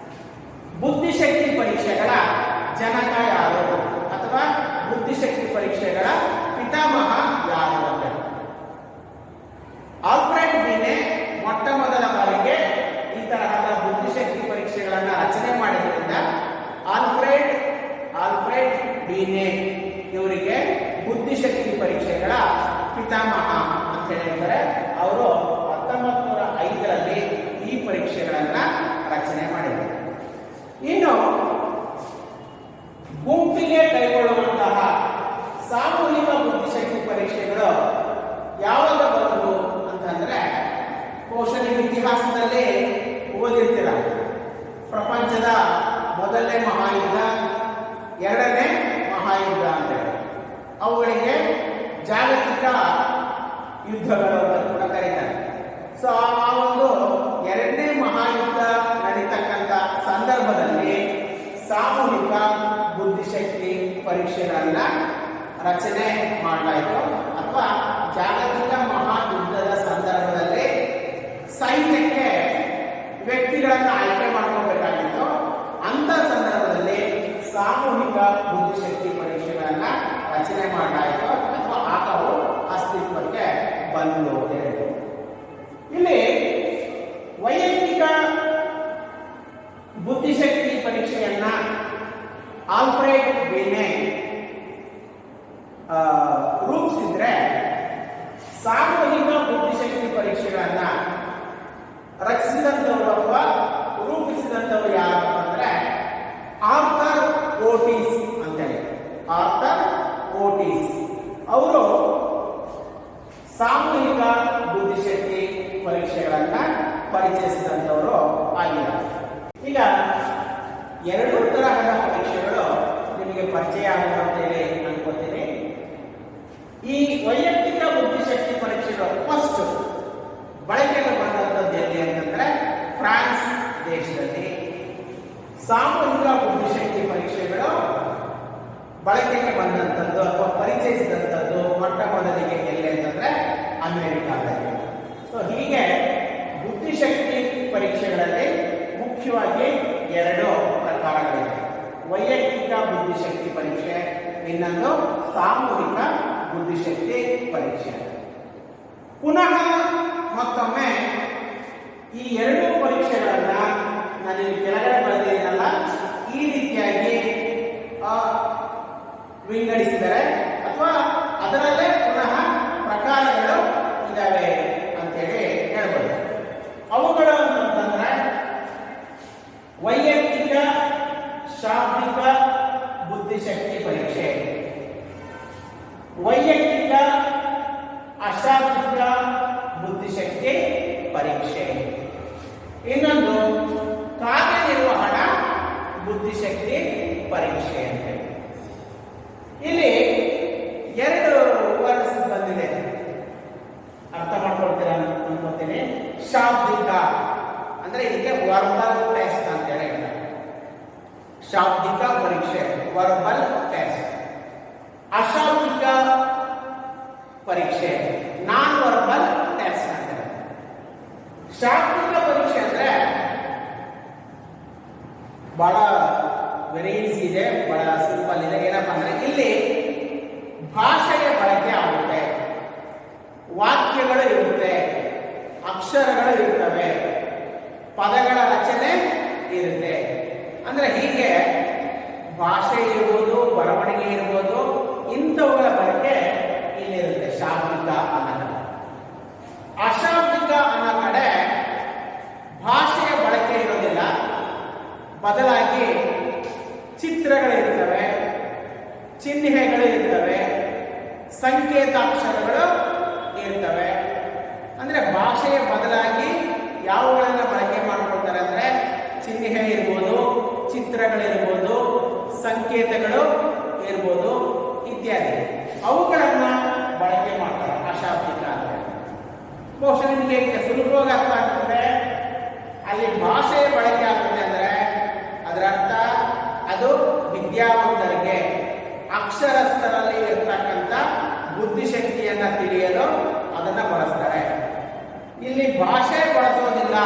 ಬುದ್ಧಿಶಕ್ತಿ ಪರೀಕ್ಷೆಗಳ ಜನಕ ಯಾರು ಅಥವಾ ಬುದ್ಧಿಶಕ್ತಿ ಪರೀಕ್ಷೆಗಳ ಪಿತಾಮಹ ಯಾರು ಅಂತ. ಆಲ್ಫ್ರೆಡ್ ಬೀನೆ ಮೊಟ್ಟ ಮೊದಲ ಬಾರಿಗೆ ಈ ತರಹದ ಬುದ್ಧಿಶಕ್ತಿ ಪರೀಕ್ಷೆಗಳನ್ನ ರಚನೆ ಮಾಡಿದ್ರಿಂದ ಆಲ್ಫ್ರೆಡ್ ಬೀನೆ ಇವರಿಗೆ ಬುದ್ಧಿಶಕ್ತಿ ಪರೀಕ್ಷೆಗಳ ಪಿತಾಮಹ ಅಂತ ಹೇಳ್ತಾರೆ. ಅವರು 1905ರಲ್ಲಿ ಈ ಪರೀಕ್ಷೆಗಳನ್ನ ರಚನೆ ಮಾಡಿದರು. ಇನ್ನು ಗುಂಪಿಗೆ ಕೈಗೊಳ್ಳುವಂತಹ ಸಾಮೂಹಿಕ ಬುದ್ಧಿಶಕ್ತಿ ಪರೀಕ್ಷೆಗಳು ಯಾವಾಗ ಬಂದವು ಅಂತಂದ್ರೆ ಬಹುಶಃ ನೀವು ಇತಿಹಾಸದಲ್ಲಿ ಓದಿರ್ತೀರ. ಪ್ರಪಂಚದ ಮೊದಲನೇ ಮಹಾಯುದ್ಧ, ಎರಡನೇ ಮಹಾಯುದ್ಧ ಅಂತೇಳಿ ಅವುಗಳಿಗೆ ಜಾಗತಿಕ ಯುದ್ಧಗಳು ಅಂತ ಕೂಡ ಕರೀತಾರೆ. ಸೊ ಆ ಒಂದು ಎರಡನೇ ಮಹಾಯುದ್ಧ ನಡೀತಕ್ಕಂಥ ಸಂದರ್ಭದಲ್ಲಿ ಸಾಮೂಹಿಕ ಬುದ್ಧಿಶಕ್ತಿ ಪರೀಕ್ಷೆಗಳನ್ನ ರಚನೆ ಮಾಡಲಾಯಿತು. ಅಥವಾ ಜಾಗತಿಕ ಮಹಾಯುದ್ಧದ ಸಂದರ್ಭದಲ್ಲಿ ಸೈನ್ಯಕ್ಕೆ ವ್ಯಕ್ತಿಗಳನ್ನ ಆಯ್ಕೆ ಮಾಡ್ಕೋಬೇಕಾಗಿತ್ತು. ಅಂತ ಸಂದರ್ಭದಲ್ಲಿ ಸಾಮೂಹಿಕ ಬುದ್ಧಿಶಕ್ತಿ ಪರೀಕ್ಷೆಗಳನ್ನ ರಚನೆ ಮಾಡಲಾಯಿತು ಅಥವಾ ಆಟವು ಅಸ್ತಿತ್ವಕ್ಕೆ ಬಂದು ಅಂತ ಹೇಳಿದ್ರು. ಇಲ್ಲಿ ವೈಯಕ್ತಿಕ ಬುದ್ಧಿಶಕ್ತಿ ಪರೀಕ್ಷೆಯನ್ನ ಆಲ್ಫ್ರೆಡ್ ಬೀನೆ ರೂಪಿಸಿದ್ರೆ, ಸಾಮೂಹಿಕ ಬುದ್ಧಿಶಕ್ತಿ ಪರೀಕ್ಷೆಗಳನ್ನ ರಚಿಸಿದಂಥವರು ಅಥವಾ ರೂಪಿಸಿದಂಥವರು ಯಾರು ಅಂದ್ರೆ ಆರ್ಥರ್ ಓಟಿಸ್ ಅಂತೇಳಿ. ಆರ್ಥರ್ ಓಟಿಸ್ ಅವರು ಸಾಮೂಹಿಕ ಬುದ್ಧಿಶಕ್ತಿ ಪರೀಕ್ಷೆಗಳನ್ನ ಪರಿಚಯಿಸಿದಂಥವರು ಆಗಿದ್ದಾರೆ. ಈಗ ಎರಡೂ ತರಹದ ಪರೀಕ್ಷೆಗಳು ನಿಮಗೆ ಪರಿಚಯ ಆಗಿದೆ ಅಂತೇಳಿ ಅನ್ಕೋತೀನಿ. ಈ ವೈಯಕ್ತಿಕ ಬುದ್ಧಿಶಕ್ತಿ ಪರೀಕ್ಷೆಗಳು ಫಸ್ಟ್ ಬಳಕೆಗೆ ಬಂದಂಥದ್ದು ಎಲ್ಲಿ ಅಂತಂದ್ರೆ ಫ್ರಾನ್ಸ್ ದೇಶದಲ್ಲಿ. ಸಾಮೂಹಿಕ ಬುದ್ಧಿಶಕ್ತಿ ಪರೀಕ್ಷೆಗಳು ಬಳಕೆಗೆ ಬಂದಂಥದ್ದು ಅಥವಾ ಪರಿಚಯಿಸಿದಂಥದ್ದು ಮೊಟ್ಟ ಮೊದಲಿಗೆ ಎಲ್ಲಿ ಅಂತಂದ್ರೆ ಅಮೆರಿಕಾದಲ್ಲಿ. ಸೊ ಹೀಗೆ ಬುದ್ಧಿಶಕ್ತಿ ಪರೀಕ್ಷೆಗಳಲ್ಲಿ ಮುಖ್ಯವಾಗಿ ಎರಡು ಪ್ರಕಾರಗಳಿವೆ. ವೈಯಕ್ತಿಕ ಬುದ್ಧಿಶಕ್ತಿ ಪರೀಕ್ಷೆ, ಇನ್ನೊಂದು ಸಾಮೂಹಿಕ ಬುದ್ಧಿಶಕ್ತಿ ಪರೀಕ್ಷೆ. ಪುನಃ ಮತ್ತೊಮ್ಮೆ ಈ ಎರಡೂ ಪರೀಕ್ಷೆಗಳನ್ನ ನಾನು ಕೆಳಗಡೆ ಬರೆದಿದ್ದೀನಲ್ಲ ಈ ರೀತಿಯಾಗಿ ವಿಂಗಡಿಸಿದರೆ ಅಥವಾ ಅದರಲ್ಲೇ ಪುನಃ ಪ್ರಕಾರಗಳು ಇದಾವೆ ಅಂತೇಳಿ ಹೇಳ್ಬೋದು. ಅವುಗಳು ಅಂತಂದ್ರೆ ವೈಯಕ್ತಿಕ ಶಾಬ್ದಿಕ ಬುದ್ಧಿಶಕ್ತಿ ಪರೀಕ್ಷೆ, ವೈಯಕ್ತಿಕ ಅಶಾಬ್ದಿಕ ಬುದ್ಧಿಶಕ್ತಿ ಪರೀಕ್ಷೆ, ಇನ್ನೊಂದು ಕಾರ್ಯನಿರ್ವಹಣಾ ಬುದ್ಧಿಶಕ್ತಿ ಪರೀಕ್ಷೆ ಅಂತ. ಇಲ್ಲಿ ಎರಡು ವರ್ಡ್ಸ್ ಬಂದಿದೆ, ಅರ್ಥ ಮಾಡ್ಕೊಳ್ತೀರಾ ಅನ್ಕೋತೀನಿ. ಶಾಬ್ದಿಕ ಅಂದ್ರೆ ಇದಕ್ಕೆ ವರ್ಬಲ್ ಟೆಸ್ಟ್ ಅಂತ ಹೇಳಿ, ಶಾಬ್ದಿಕ ಪರೀಕ್ಷೆ ವರ್ಬಲ್ ಟೆಸ್ಟ್. ಅಶಾಬ್ದಿಕ ಪರೀಕ್ಷೆ ನಾನ್ ವರ್ಬಲ್ ಟೆಸ್ಟ್ ಅಂತ. ಶಾಬ್ದಿಕ ಪರೀಕ್ಷೆ ಅಂದ್ರೆ ಬಹಳ ವೆರಿ ಈಸಿ ಇದೆ, ಬಹಳ ಸಿಂಪಲ್ ಇದೆ. ಏನಪ್ಪಾ ಅಂದ್ರೆ ಇಲ್ಲಿ ಭಾಷೆಯ ಬಳಕೆ ಆಗುತ್ತೆ, ವಾಕ್ಯಗಳು ಇರುತ್ತೆ, ಅಕ್ಷರಗಳು ಇರ್ತವೆ, ಪದಗಳ ರಚನೆ ಇರುತ್ತೆ. ಅಂದ್ರೆ ಹೀಗೆ ಭಾಷೆ ಇರ್ಬೋದು, ಬರವಣಿಗೆ ಇರ್ಬೋದು, ಇಂಥವುಗಳ ಬಳಕೆ ಇಲ್ಲಿರುತ್ತೆ ಶಾಬ್ದಿಕ ಅನ್ನೋ ಕಡೆ. ಅಶಾಬ್ದಿಕ ಅನ್ನೋ ಕಡೆ ಭಾಷೆಯ ಬಳಕೆ ಇರೋದಿಲ್ಲ, ಬದಲಾಗಿ ಚಿತ್ರಗಳಿರ್ತವೆ, ಚಿಹ್ನೆಗಳು ಇರ್ತವೆ, ಸಂಕೇತಾಕ್ಷರಗಳು ಇರ್ತವೆ. ಅಂದ್ರೆ ಭಾಷೆಯ ಬದಲಾಗಿ ಯಾವುಗಳನ್ನ ಬಳಕೆ ಮಾಡ್ಕೊಳ್ತಾರೆ ಅಂದ್ರೆ ಚಿಹ್ನೆ ಇರ್ಬೋದು, ಚಿತ್ರಗಳಿರ್ಬೋದು, ಸಂಕೇತಗಳು ನಿಮಗೆ ಸುಲಭವಾಗಿ ಅರ್ಥ ಆಗ್ತದೆ. ಅಲ್ಲಿ ಭಾಷೆ ಬಳಕೆ ಆಗ್ತದೆ ಅಂದ್ರೆ ಅದರ ಅರ್ಥ ಅದು ವಿದ್ಯಾವಂತರಿಗೆ ಅಕ್ಷರಸ್ಥರಲ್ಲಿ ಇರ್ತಕ್ಕಂಥ ಬುದ್ಧಿಶಕ್ತಿಯನ್ನ ತಿಳಿಯಲು ಅದನ್ನ ಬಳಸ್ತಾರೆ. ಇಲ್ಲಿ ಭಾಷೆ ಬಳಸೋದಿಲ್ಲ,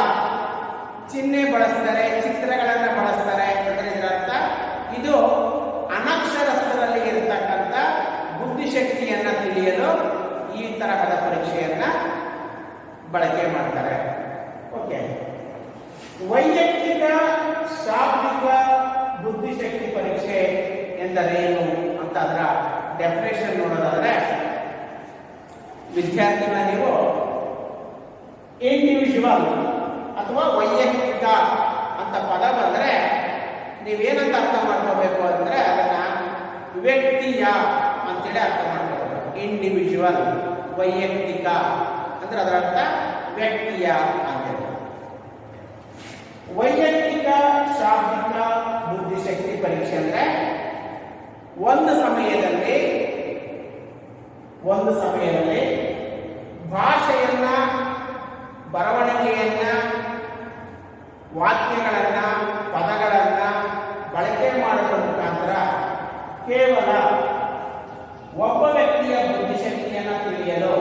ಚಿಹ್ನೆ ಬಳಸ್ತಾರೆ, ಚಿತ್ರಗಳನ್ನ ಬಳಸ್ತಾರೆ. ಅಂದ್ರೆ ಇದರ ಅರ್ಥ ಇದು ಅನಕ್ಷರಸ್ಥರಲ್ಲಿ ಇರತಕ್ಕಂಥ ಬುದ್ಧಿಶಕ್ತಿಯನ್ನ ತಿಳಿಯಲು ಈ ತರಹದ ಪರೀಕ್ಷೆಯನ್ನ ಬಳಕೆ ಮಾಡ್ತಾರೆ. ಓಕೆ, ವೈಯಕ್ತಿಕ ಶಾಬ್ದಿಕ ಬುದ್ಧಿಶಕ್ತಿ ಪರೀಕ್ಷೆ ಎಂದರೇನು ಅಂತ ಅದರ ಡೆಫಿನೇಷನ್ ನೋಡೋದಾದ್ರೆ, ವಿದ್ಯಾರ್ಥಿಗಳ ನೀವು ಇಂಡಿವಿಜುವಲ್ ಅಥವಾ ವೈಯಕ್ತಿಕ ಅಂತ ಪದ ಬಂದ್ರೆ ನೀವೇನಂತ ಅರ್ಥ ಮಾಡ್ಕೋಬೇಕು ಅಂದ್ರೆ ಅದನ್ನ ವ್ಯಕ್ತಿಯ ಅಂತೇಳಿ ಅರ್ಥ ಮಾಡ್ಕೋಬೇಕು. ಇಂಡಿವಿಜುವಲ್, ವೈಯಕ್ತಿಕ ಅಂದ್ರೆ ಅದರ ಅರ್ಥ ವ್ಯಕ್ತಿಯ ಅಂತೇಳಿ. ವೈಯಕ್ತಿಕ ಶಾಬ್ದಿಕ ಬುದ್ಧಿಶಕ್ತಿ ಪರೀಕ್ಷೆ ಅಂದ್ರೆ ಒಂದು ಸಮಯದಲ್ಲಿ ಭಾಷೆಯನ್ನ, ಬರವಣಿಗೆಯನ್ನ, ವಾಕ್ಯಗಳನ್ನ, ಪದಗಳನ್ನ ಬಳಕೆ ಮಾಡುವ ಮುಖಾಂತರ ಕೇವಲ ಒಬ್ಬ ವ್ಯಕ್ತಿಯ ಬುದ್ಧಿಶಕ್ತಿಯನ್ನು ತಿಳಿಯಲು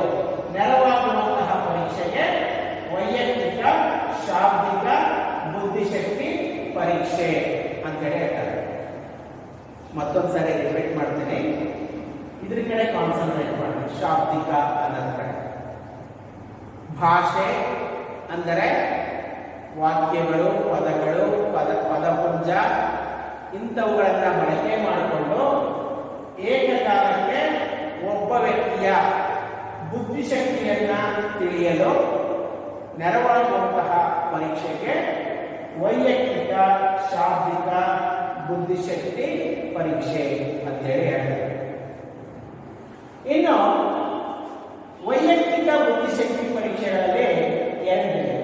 ನೆರವಾಗುವಂತಹ ಪರೀಕ್ಷೆಗೆ ವೈಯಕ್ತಿಕ ಶಾಬ್ದಿಕ ಬುದ್ಧಿಶಕ್ತಿ ಪರೀಕ್ಷೆ ಅಂತೇಳಿ ಹೇಳ್ತಾರೆ. ಮತ್ತೊಂದು ಸಾರಿ ರಿಪೀಟ್ ಮಾಡ್ತೀನಿ, ಇದ್ರ ಕಡೆ ಕಾನ್ಸಂಟ್ರೇಟ್ ಮಾಡಿ. ಶಾಬ್ದಿಕ ಅನ್ನೋದ್ರ ಕಡೆ ಭಾಷೆ ಅಂದರೆ ವಾಕ್ಯಗಳು, ಪದಗಳು, ಪದಪುಂಜ ಇಂಥವುಗಳನ್ನ ಬಳಕೆ ಮಾಡಿಕೊಂಡು ಏಕಕಾಲಕ್ಕೆ ಒಬ್ಬ ವ್ಯಕ್ತಿಯ ಬುದ್ಧಿಶಕ್ತಿಯನ್ನ ತಿಳಿಯಲು ನೆರವಾಗುವಂತಹ ಪರೀಕ್ಷೆಗೆ ವೈಯಕ್ತಿಕ ಶಾಬ್ದಿಕ ಬುದ್ಧಿಶಕ್ತಿ ಪರೀಕ್ಷೆ ಅಂತೇಳಿ ಹೇಳ್ತಾರೆ. ಇನ್ನು ವೈಯಕ್ತಿಕ ಬುದ್ಧಿಶಕ್ತಿ ಪರೀಕ್ಷೆಗಳಲ್ಲಿ ಎರಡಿದೆ.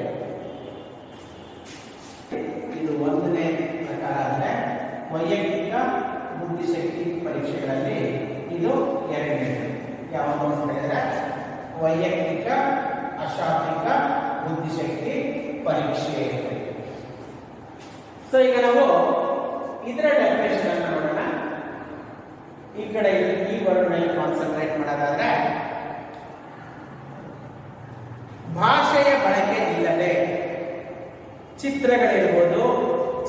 ಇದು ಒಂದನೇ ಪ್ರಕಾರ ಅಂದ್ರೆ ವೈಯಕ್ತಿಕ ಬುದ್ಧಿಶಕ್ತಿ ಪರೀಕ್ಷೆಗಳಲ್ಲಿ ಇದು ಎರಡನೇ. ಯಾವುದು ಅಂತ ಹೇಳಿದ್ರೆ ವೈಯಕ್ತಿಕ ಅಶಾಬ್ದಿಕ ಬುದ್ಧಿಶಕ್ತಿ ಪರೀಕ್ಷೆ. ಸೊ ಈಗ ನಾವು ಇದರ ಡೆಫಿನೇಷನ್ ಅನ್ನು ನೋಡೋಣ. ಈ ಕಡೆ ಈ ವರ್ಡ್ ಮೇಲೆ ಕಾನ್ಸಂಟ್ರೇಟ್ ಮಾಡೋದಾದ್ರೆ, ಭಾಷೆಯ ಬಳಕೆ ಇಲ್ಲದೆ ಚಿತ್ರಗಳಿರ್ಬೋದು,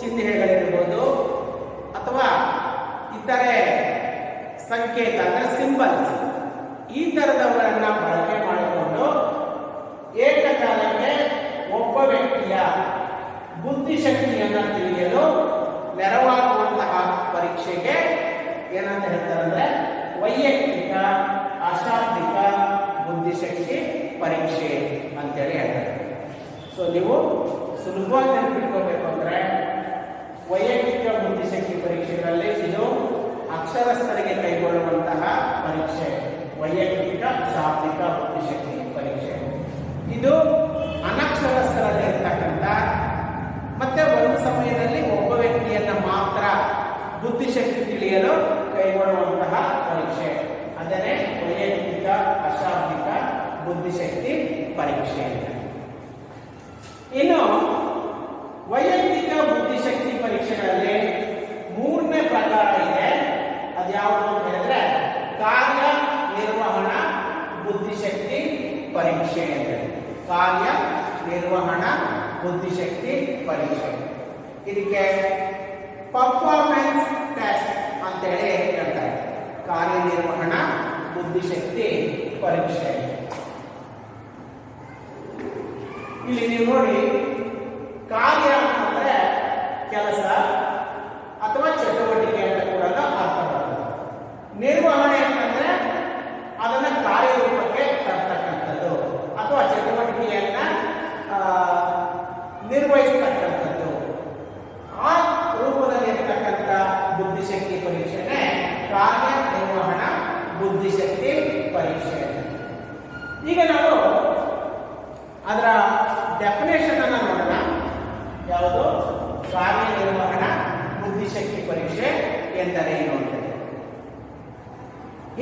ಚಿಹ್ನೆಗಳಿರ್ಬೋದು ಅಥವಾ ಇತರೆ ಸಂಕೇತ ಅಂದ್ರೆ ಸಿಂಬಲ್ಸ್, ಈ ತರದವುಗಳನ್ನ ಬಳಕೆ ಮಾಡಿಕೊಂಡು ಏಕಕಾಲಕ್ಕೆ ಒಬ್ಬ ವ್ಯಕ್ತಿಯ ಬುದ್ಧಿಶಕ್ತಿಯನ್ನ ತಿಳಿಯಲು ನೆರವಾಗುವಂತಹ ಪರೀಕ್ಷೆಗೆ ಏನಂತ ಹೇಳ್ತಾರೆ ಅಂದ್ರೆ ವೈಯಕ್ತಿಕ ಅಶಾಬ್ದಿಕ ಬುದ್ಧಿಶಕ್ತಿ ಪರೀಕ್ಷೆ ಅಂತೇಳಿ ಹೇಳ್ತಾರೆ. ಸೊ ನೀವು ಸುಲಭವಾಗಿ ನೆನಪಿಟ್ಕೋಬೇಕು ಅಂದ್ರೆ ವೈಯಕ್ತಿಕ ಬುದ್ಧಿಶಕ್ತಿ ಪರೀಕ್ಷೆಗಳಲ್ಲಿ ಇದು ಅಕ್ಷರಸ್ಥರಿಗೆ ಕೈಗೊಳ್ಳುವಂತಹ ಪರೀಕ್ಷೆ ವೈಯಕ್ತಿಕ ಶಾಬ್ದಿಕ ಬುದ್ಧಿಶಕ್ತಿ ಪರೀಕ್ಷೆ. ಇದು ಅನಕ್ಷರಸ್ಥರಲ್ಲಿ ಇರ್ತಕ್ಕಂಥ ಮತ್ತೆ ಒಂದು ಸಮಯದಲ್ಲಿ ಒಬ್ಬ ವ್ಯಕ್ತಿಯನ್ನ ಮಾತ್ರ ಬುದ್ಧಿಶಕ್ತಿ ತಿಳಿಯಲು ಕೈಗೊಳ್ಳುವಂತಹ ಪರೀಕ್ಷೆ, ಅದನ್ನೇ ವೈಯಕ್ತಿಕ ಅಶಾಬ್ದಿಕ ಬುದ್ಧಿಶಕ್ತಿ ಪರೀಕ್ಷೆ. ಇನ್ನು ವೈಯಕ್ತಿಕ ಬುದ್ಧಿಶಕ್ತಿ ಪರೀಕ್ಷೆಗಳಲ್ಲಿ ಮೂರನೇ ಪ್ರಕಾರ ಇದೆ. ಅದ್ಯಾವುದು ಅಂತ ಹೇಳಿದ್ರೆ ಕಾರ್ಯ ನಿರ್ವಹಣಾ ಬುದ್ಧಿಶಕ್ತಿ ಪರೀಕ್ಷೆ ಅಂತ. ಕಾರ್ಯ ನಿರ್ವಹಣಾ ಬುದ್ಧಿಶಕ್ತಿ ಪರೀಕ್ಷೆ, ಇದಕ್ಕೆ ಪರ್ಫಾರ್ಮೆನ್ಸ್ ಟೆಸ್ಟ್ ಅಂತೇಳಿ ಹೇಳ್ತಾರೆ. ಕಾರ್ಯನಿರ್ವಹಣಾ ಬುದ್ಧಿಶಕ್ತಿ ಪರೀಕ್ಷೆ. ಇಲ್ಲಿ ನೀವು ನೋಡಿ, ಕಾರ್ಯ ಅಂತಂದ್ರೆ ಕೆಲಸ ಅಥವಾ ಚಟುವಟಿಕೆ ಅಂತ ಕೂಡ ಅರ್ಥ ಬರ್ತದೆ. ನಿರ್ವಹಣೆ ಅಂತಂದ್ರೆ ಅದನ್ನ ಕಾರ್ಯರೂಪಕ್ಕೆ ತರ್ತಕ್ಕಂಥದ್ದು ಅಥವಾ ಚಟುವಟಿಕೆಯನ್ನ ನಿರ್ವಹಿಸತಕ್ಕಂಥದ್ದು. ಆ ರೂಪದಲ್ಲಿ ಇರತಕ್ಕಂಥ ಬುದ್ಧಿಶಕ್ತಿ ಪರೀಕ್ಷೆನೇ ಕಾರ್ಯನಿರ್ವಹಣಾ ಬುದ್ಧಿಶಕ್ತಿ ಪರೀಕ್ಷೆ. ಈಗ ನಾವು ಅದರ ಡೆಫಿನೇಷನ್ ಅನ್ನ ನೋಡೋಣ. ಯಾವುದು ಕಾರ್ಯನಿರ್ವಹಣಾ ಬುದ್ಧಿಶಕ್ತಿ ಪರೀಕ್ಷೆ ಎಂದರೇನು ಅಂತ,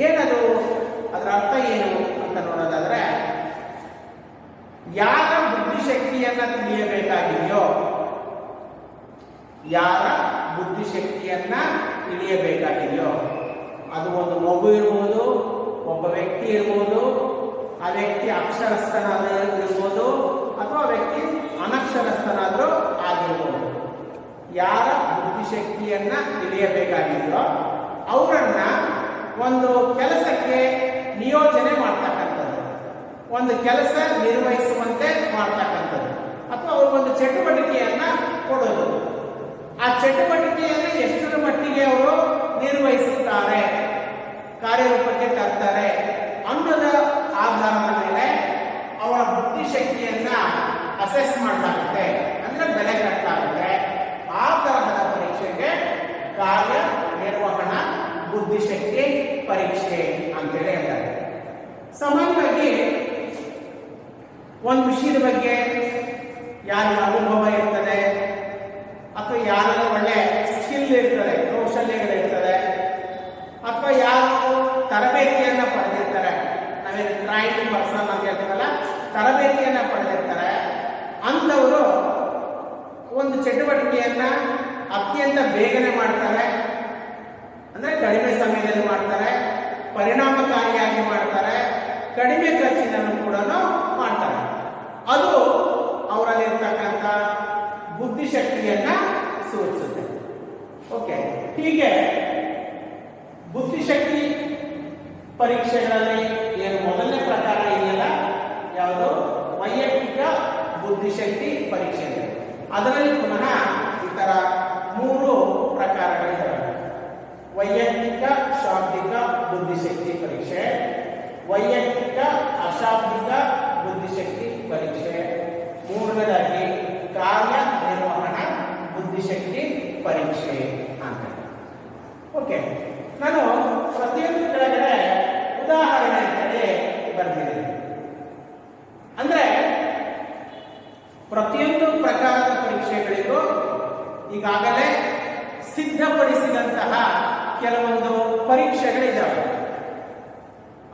ಏನದು, ಅದರ ಅರ್ಥ ಏನು ಅಂತ ನೋಡೋದಾದ್ರೆ, ಯಾರ ಬುದ್ಧಿಶಕ್ತಿಯನ್ನ ತಿಳಿಯಬೇಕಾಗಿದೆಯೋ, ಯಾರ ಬುದ್ಧಿಶಕ್ತಿಯನ್ನ ತಿಳಿಯಬೇಕಾಗಿದೆಯೋ, ಅದು ಒಂದು ಮಗು ಇರ್ಬೋದು, ಒಬ್ಬ ವ್ಯಕ್ತಿ ಇರ್ಬೋದು, ಆ ವ್ಯಕ್ತಿ ಅಕ್ಷರಸ್ಥನಾದ ಇರ್ಬೋದು ಅಥವಾ ವ್ಯಕ್ತಿ ಅನಕ್ಷರಸ್ಥನಾದ್ರೂ ಆಗಿರ್ಬೋದು. ಯಾರ ಬುದ್ಧಿಶಕ್ತಿಯನ್ನ ತಿಳಿಯಬೇಕಾಗಿದೆಯೋ ಅವರನ್ನ ಒಂದು ಕೆಲಸಕ್ಕೆ ನಿಯೋಜನೆ ಮಾಡ್ತಕ್ಕಂಥದ್ದು, ಒಂದು ಕೆಲಸ ನಿರ್ವಹಿಸುವಂತೆ ಮಾಡ್ತಕ್ಕಂಥದ್ದು, ಅಥವಾ ಅವ್ರಿಗೊಂದು ಚಟುವಟಿಕೆಯನ್ನ ಕೊಡೋದು. ಆ ಚಟುವಟಿಕೆಯನ್ನು ಎಷ್ಟರ ಮಟ್ಟಿಗೆ ಅವರು ನಿರ್ವಹಿಸುತ್ತಾರೆ, ಕಾರ್ಯರೂಪಕ್ಕೆ ತರ್ತಾರೆ ಅನ್ನೋದ ಆಧಾರದ ಮೇಲೆ ಅವರ ಬುದ್ಧಿಶಕ್ತಿಯನ್ನ ಅಸೆಸ್ ಮಾಡಲಾಗುತ್ತೆ, ಅಂದ್ರೆ ಬೆಲೆ ಕಟ್ಟಲಾಗುತ್ತೆ. ಆ ತರಹದ ಪರೀಕ್ಷೆಗೆ ಕಾರ್ಯನಿರ್ವಹಣಾ ಬುದ್ಧಿಶಕ್ತಿ ಪರೀಕ್ಷೆ ಅಂತೇಳಿ ಹೇಳ್ತಾರೆ. ಸಾಮಾನ್ಯವಾಗಿ ಒಂದು ವಿಷಯದ ಬಗ್ಗೆ ಯಾರಿಗ ಅನುಭವ ಇರ್ತದೆ ಅಥವಾ ಯಾರಿಗ ಒಳ್ಳೆ ಸ್ಕಿಲ್ ಇರ್ತದೆ, ಕೌಶಲ್ಯಗಳಿರ್ತದೆ, ಅಥವಾ ಯಾರು ತರಬೇತಿಯನ್ನ ಪಡೆದಿರ್ತಾರೆ, ನಾವೇನು ಟ್ರೈನ್ಡ್ ಪರ್ಸನ್ ಅಂತ ಹೇಳ್ತೀವಲ್ಲ, ತರಬೇತಿಯನ್ನ ಪಡೆದಿರ್ತಾರೆ, ಅಂಥವರು ಒಂದು ಚಟುವಟಿಕೆಯನ್ನ ಅತ್ಯಂತ ಬೇಗನೆ ಮಾಡ್ತಾರೆ, ಅಂದ್ರೆ ಕಡಿಮೆ ಸಮಯದಲ್ಲಿ ಮಾಡ್ತಾರೆ, ಪರಿಣಾಮಕಾರಿಯಾಗಿ ಮಾಡ್ತಾರೆ, ಕಡಿಮೆ ಖರ್ಚಿನಲ್ಲೂ ಕೂಡ ಮಾಡ್ತಾರೆ. ಅದು ಅವರಲ್ಲಿರ್ತಕ್ಕಂಥ ಬುದ್ಧಿಶಕ್ತಿಯನ್ನ ಸೂಚಿಸುತ್ತೆ. ಓಕೆ, ಹೀಗೆ ಬುದ್ಧಿಶಕ್ತಿ ಪರೀಕ್ಷೆಗಳಲ್ಲಿ ಏನು ಮೊದಲನೇ ಪ್ರಕಾರ ಇದೆಯಲ್ಲ, ಯಾವುದು ವೈಯಕ್ತಿಕ ಬುದ್ಧಿಶಕ್ತಿ ಪರೀಕ್ಷೆ, ಅದರಲ್ಲಿ ಪುನಃ ಇತರ 3 ಪ್ರಕಾರಗಳಿದ್ದಾವೆ. ವೈಯಕ್ತಿಕ ಶಾಬ್ದಿಕ ಬುದ್ಧಿಶಕ್ತಿ ಪರೀಕ್ಷೆ, ವೈಯಕ್ತಿಕ ಅಶಾಬ್ದಿಕ ಬುದ್ಧಿಶಕ್ತಿ ಪರೀಕ್ಷೆ, ಮೂರನೇದಾಗಿ ಕಾರ್ಯನಿರ್ವಹಣಾ ಬುದ್ಧಿಶಕ್ತಿ ಪರೀಕ್ಷೆ ಅಂತ. ಓಕೆ, ನಾನು ಪ್ರತಿಯೊಂದು ಕೆಳಗಡೆ ಉದಾಹರಣೆ ಅಂತೇಳಿ ಬರ್ತಿದ್ದೀನಿ. ಅಂದ್ರೆ ಪ್ರತಿಯೊಂದು ಪ್ರಕಾರದ ಪರೀಕ್ಷೆಗಳಿಗೂ ಈಗಾಗಲೇ ಸಿದ್ಧಪಡಿಸಿದಂತಹ ಕೆಲವೊಂದು ಪರೀಕ್ಷೆಗಳಿದ್ದಾವೆ.